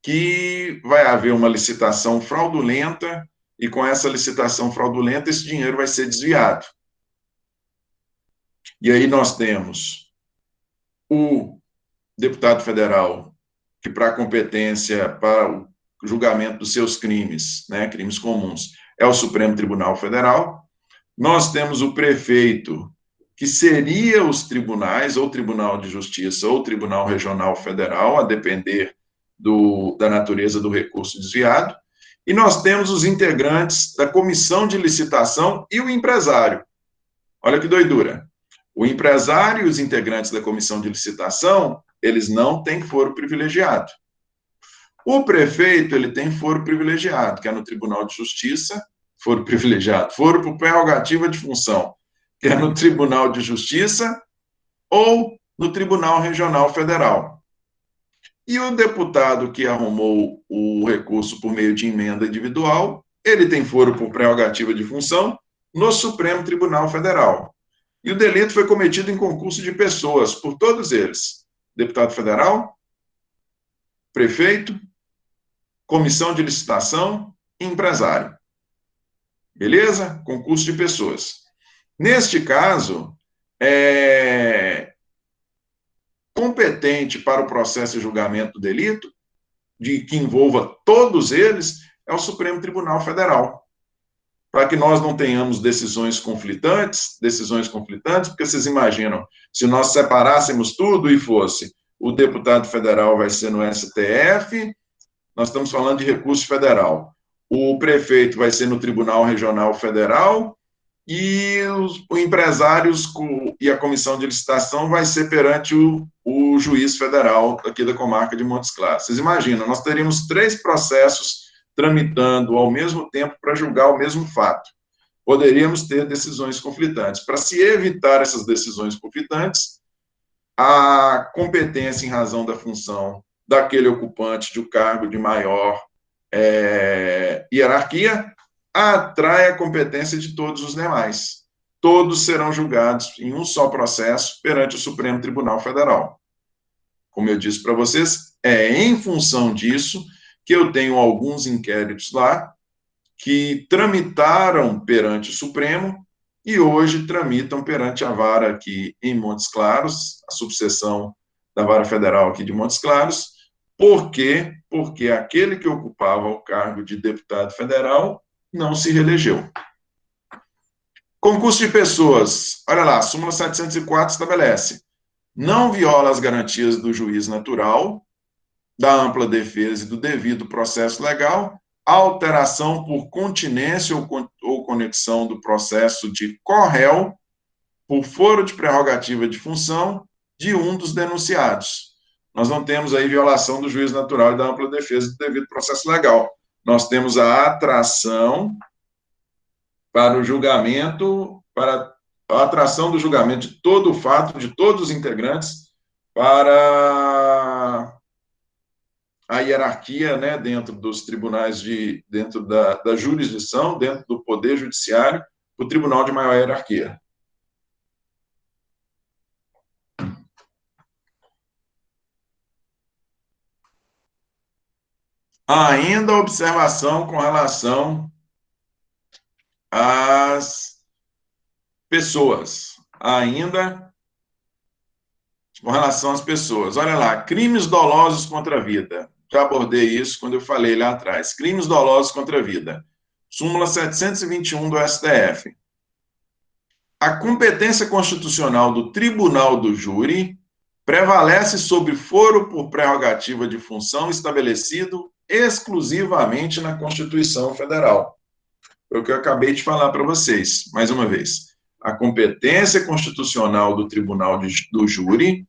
que vai haver uma licitação fraudulenta, e com essa licitação fraudulenta, esse dinheiro vai ser desviado. E aí nós temos o deputado federal, que para a competência, para o julgamento dos seus crimes, né, crimes comuns, é o Supremo Tribunal Federal. Nós temos o prefeito, que seria os tribunais, ou Tribunal de Justiça, ou Tribunal Regional Federal, a depender da natureza do recurso desviado. E nós temos os integrantes da comissão de licitação e o empresário. Olha que doidura. O empresário e os integrantes da comissão de licitação, eles não têm foro privilegiado. O prefeito, ele tem foro privilegiado, que é no Tribunal de Justiça, foro privilegiado, foro por prerrogativa de função, que é no Tribunal de Justiça ou no Tribunal Regional Federal. E o deputado que arrumou o recurso por meio de emenda individual, ele tem foro por prerrogativa de função no Supremo Tribunal Federal. E o delito foi cometido em concurso de pessoas, por todos eles. Deputado federal, prefeito, comissão de licitação e empresário. Beleza? Concurso de pessoas. Neste caso, competente para o processo de julgamento do delito, que envolva todos eles, é o Supremo Tribunal Federal. Para que nós não tenhamos decisões conflitantes, porque vocês imaginam, se nós separássemos tudo e fosse o deputado federal vai ser no STF, nós estamos falando de recurso federal. o prefeito vai ser no Tribunal Regional Federal e os empresários e a comissão de licitação vai ser perante o juiz federal aqui da comarca de Montes Claros. Vocês imaginam, nós teríamos 3 processos tramitando ao mesmo tempo para julgar o mesmo fato. Poderíamos ter decisões conflitantes. Para se evitar essas decisões conflitantes, a competência em razão da função daquele ocupante de um cargo de maior hierarquia atrai a competência de todos os demais. Todos serão julgados em um só processo perante o Supremo Tribunal Federal. Como eu disse para vocês, é em função disso que eu tenho alguns inquéritos lá que tramitaram perante o Supremo e hoje tramitam perante a vara aqui em Montes Claros, a subseção da vara federal aqui de Montes Claros. Por quê? Porque aquele que ocupava o cargo de deputado federal não se reelegeu. Concurso de pessoas. Olha lá, a súmula 704 estabelece: não viola as garantias do juiz natural, da ampla defesa e do devido processo legal, alteração por continência ou conexão do processo de corréu por foro de prerrogativa de função de um dos denunciados. Nós não temos aí violação do juiz natural e da ampla defesa e do devido processo legal. Nós temos a atração para o julgamento, para a atração do julgamento de todo o fato, de todos os integrantes, para a hierarquia, né, dentro dos tribunais, dentro da jurisdição, dentro do Poder Judiciário, o tribunal de maior hierarquia. Ainda observação com relação às pessoas. Ainda com relação às pessoas. Olha lá, crimes dolosos contra a vida. Já abordei isso quando eu falei lá atrás. Crimes dolosos contra a vida. Súmula 721 do STF. A competência constitucional do Tribunal do Júri prevalece sobre foro por prerrogativa de função estabelecido exclusivamente na Constituição Federal. Foi o que eu acabei de falar para vocês, mais uma vez. A competência constitucional do Tribunal do Júri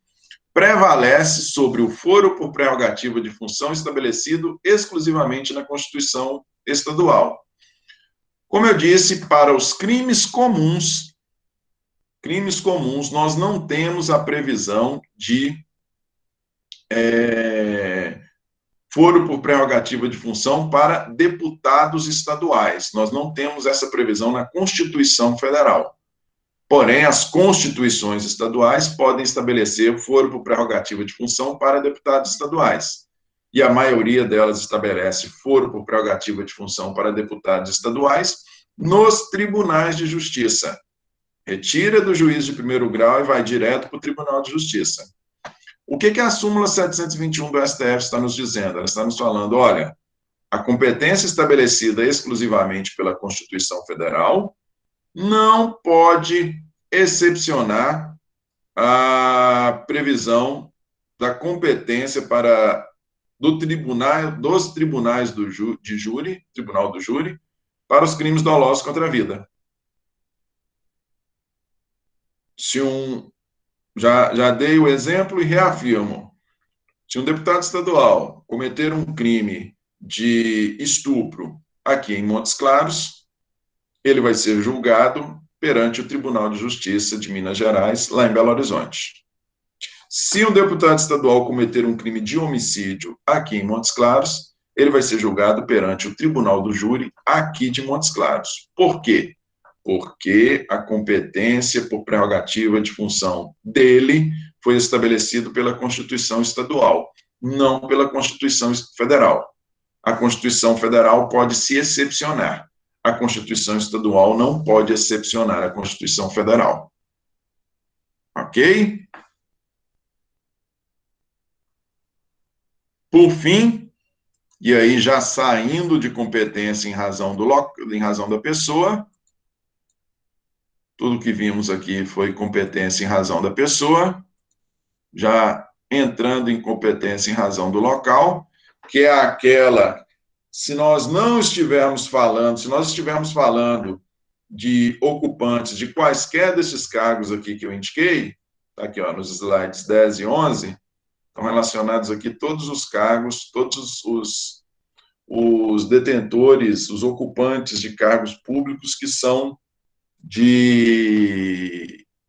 prevalece sobre o foro por prerrogativa de função estabelecido exclusivamente na Constituição Estadual. Como eu disse, para os crimes comuns, nós não temos a previsão de foro por prerrogativa de função para deputados estaduais. Nós não temos essa previsão na Constituição Federal. Porém, as constituições estaduais podem estabelecer foro por prerrogativa de função para deputados estaduais. E a maioria delas estabelece foro por prerrogativa de função para deputados estaduais nos tribunais de justiça. Retira do juiz de primeiro grau e vai direto para o Tribunal de Justiça. O que a súmula 721 do STF está nos dizendo? Ela está nos falando, olha, a competência estabelecida exclusivamente pela Constituição Federal não pode excepcionar a previsão da competência dos tribunais de júri, Tribunal do Júri, para os crimes dolosos contra a vida. Já dei o exemplo e reafirmo. Se um deputado estadual cometer um crime de estupro aqui em Montes Claros, ele vai ser julgado perante o Tribunal de Justiça de Minas Gerais, lá em Belo Horizonte. Se um deputado estadual cometer um crime de homicídio aqui em Montes Claros, ele vai ser julgado perante o Tribunal do Júri aqui de Montes Claros. Por quê? Porque a competência por prerrogativa de função dele foi estabelecido pela Constituição Estadual, não pela Constituição Federal. A Constituição Federal pode se excepcionar. A Constituição Estadual não pode excepcionar a Constituição Federal. Ok? Por fim, e aí já saindo de competência em razão da pessoa, tudo que vimos aqui foi competência em razão da pessoa, já entrando em competência em razão do local, que é aquela se nós não estivermos falando, se nós estivermos falando de ocupantes de quaisquer desses cargos aqui que eu indiquei, tá aqui, ó, nos slides 10 e 11, estão relacionados aqui todos os cargos, todos os detentores, os ocupantes de cargos públicos que são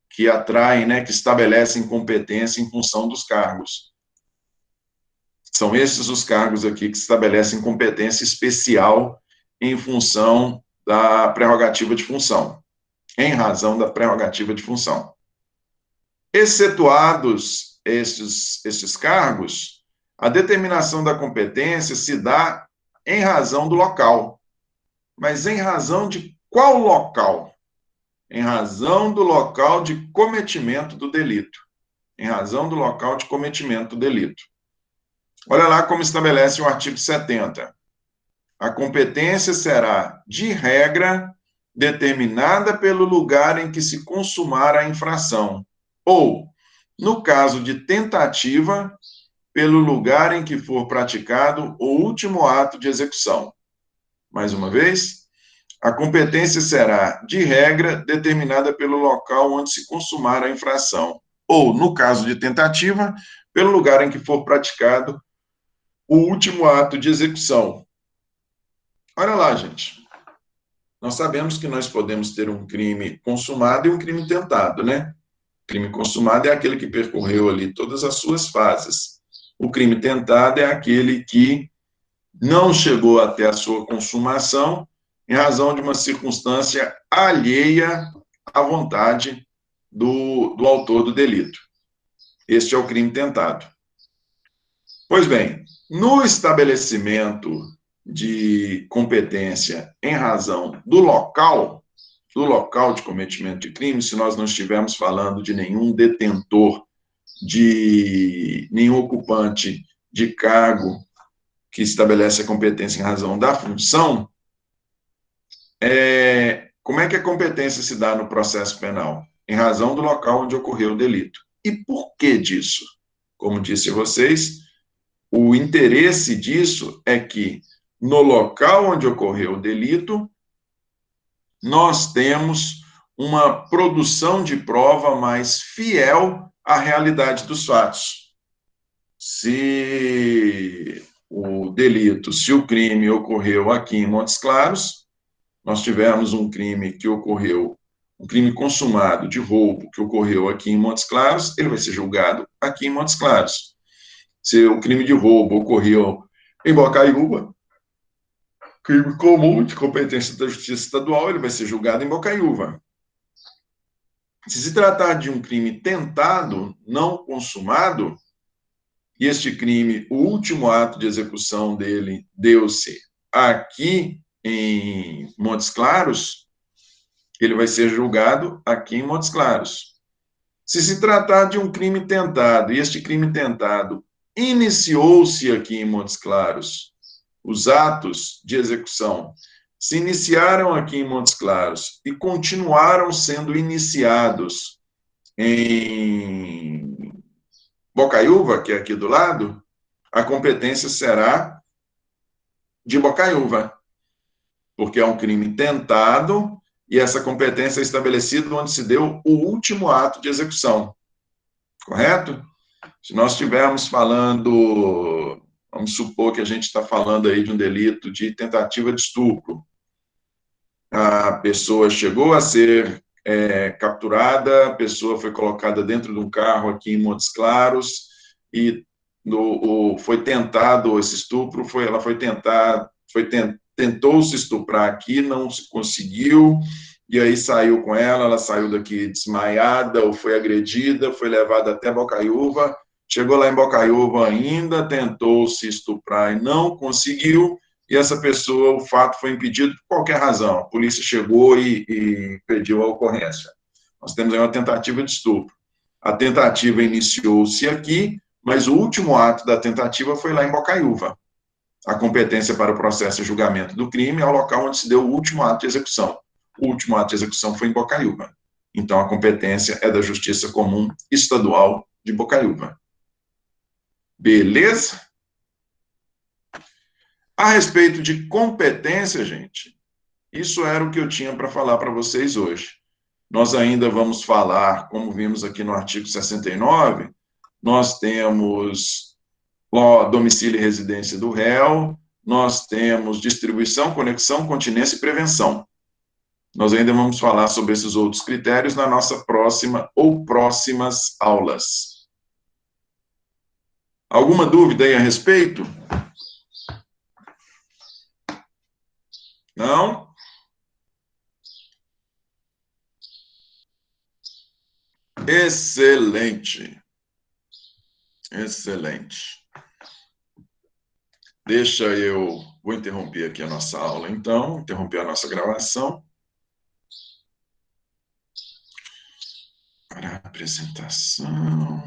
que atraem, né, que estabelecem competência em função dos cargos. São esses os cargos aqui que estabelecem competência especial em função da prerrogativa de função, em razão da prerrogativa de função. Excetuados esses cargos, a determinação da competência se dá em razão do local. Mas em razão de qual local? Em razão do local de cometimento do delito. Em razão do local de cometimento do delito. Olha lá como estabelece o artigo 70. A competência será, de regra, determinada pelo lugar em que se consumar a infração, ou, no caso de tentativa, pelo lugar em que for praticado o último ato de execução. Mais uma vez, a competência será, de regra, determinada pelo local onde se consumar a infração, ou, no caso de tentativa, pelo lugar em que for praticado o último ato de execução. Olha lá, gente. Nós sabemos que nós podemos ter um crime consumado e um crime tentado, né? O crime consumado é aquele que percorreu ali todas as suas fases. O crime tentado é aquele que não chegou até a sua consumação em razão de uma circunstância alheia à vontade do autor do delito. Este é o crime tentado. Pois bem, no estabelecimento de competência em razão do local de cometimento de crime, se nós não estivermos falando de nenhum detentor, de nenhum ocupante de cargo que estabelece a competência em razão da função, como é que a competência se dá no processo penal? Em razão do local onde ocorreu o delito. E por que disso? Como disse a vocês, o interesse disso é que, no local onde ocorreu o delito, nós temos uma produção de prova mais fiel à realidade dos fatos. Se o crime ocorreu aqui em Montes Claros, nós tivemos um crime que ocorreu, um crime consumado de roubo que ocorreu aqui em Montes Claros, ele vai ser julgado aqui em Montes Claros. Se o crime de roubo ocorreu em Bocaiúva, crime comum de competência da Justiça Estadual, ele vai ser julgado em Bocaiúva. Se tratar de um crime tentado, não consumado, e este crime, o último ato de execução dele deu-se aqui em Montes Claros, ele vai ser julgado aqui em Montes Claros. Se tratar de um crime tentado, e este crime tentado iniciou-se aqui em Montes Claros, os atos de execução se iniciaram aqui em Montes Claros e continuaram sendo iniciados em Bocaiúva, que é aqui do lado, a competência será de Bocaiúva, porque é um crime tentado e essa competência é estabelecida onde se deu o último ato de execução. Correto? Se nós estivermos falando, vamos supor que a gente está falando aí de um delito de tentativa de estupro. A pessoa chegou a ser capturada, a pessoa foi colocada dentro de um carro aqui em Montes Claros e foi tentado esse estupro, ela foi tentar, tentou se estuprar aqui, não se conseguiu, e aí saiu com ela saiu daqui desmaiada, ou foi agredida, foi levada até Bocaiúva, chegou lá em Bocaiúva ainda, tentou se estuprar e não conseguiu, e essa pessoa, o fato foi impedido por qualquer razão. A polícia chegou e pediu a ocorrência. Nós temos aí uma tentativa de estupro. A tentativa iniciou-se aqui, mas o último ato da tentativa foi lá em Bocaiúva. A competência para o processo e julgamento do crime é o local onde se deu o último ato de execução. O último ato de execução foi em Bocaiúva. Então, a competência é da Justiça Comum Estadual de Bocaiúva. Beleza? A respeito de competência, gente, isso era o que eu tinha para falar para vocês hoje. Nós ainda vamos falar, como vimos aqui no artigo 69, nós temos domicílio e residência do réu, nós temos distribuição, conexão, continência e prevenção. Nós ainda vamos falar sobre esses outros critérios na nossa próxima ou próximas aulas. Alguma dúvida aí a respeito? Não? Excelente. Excelente. Vou interromper aqui a nossa aula, então, interromper a nossa gravação para a apresentação.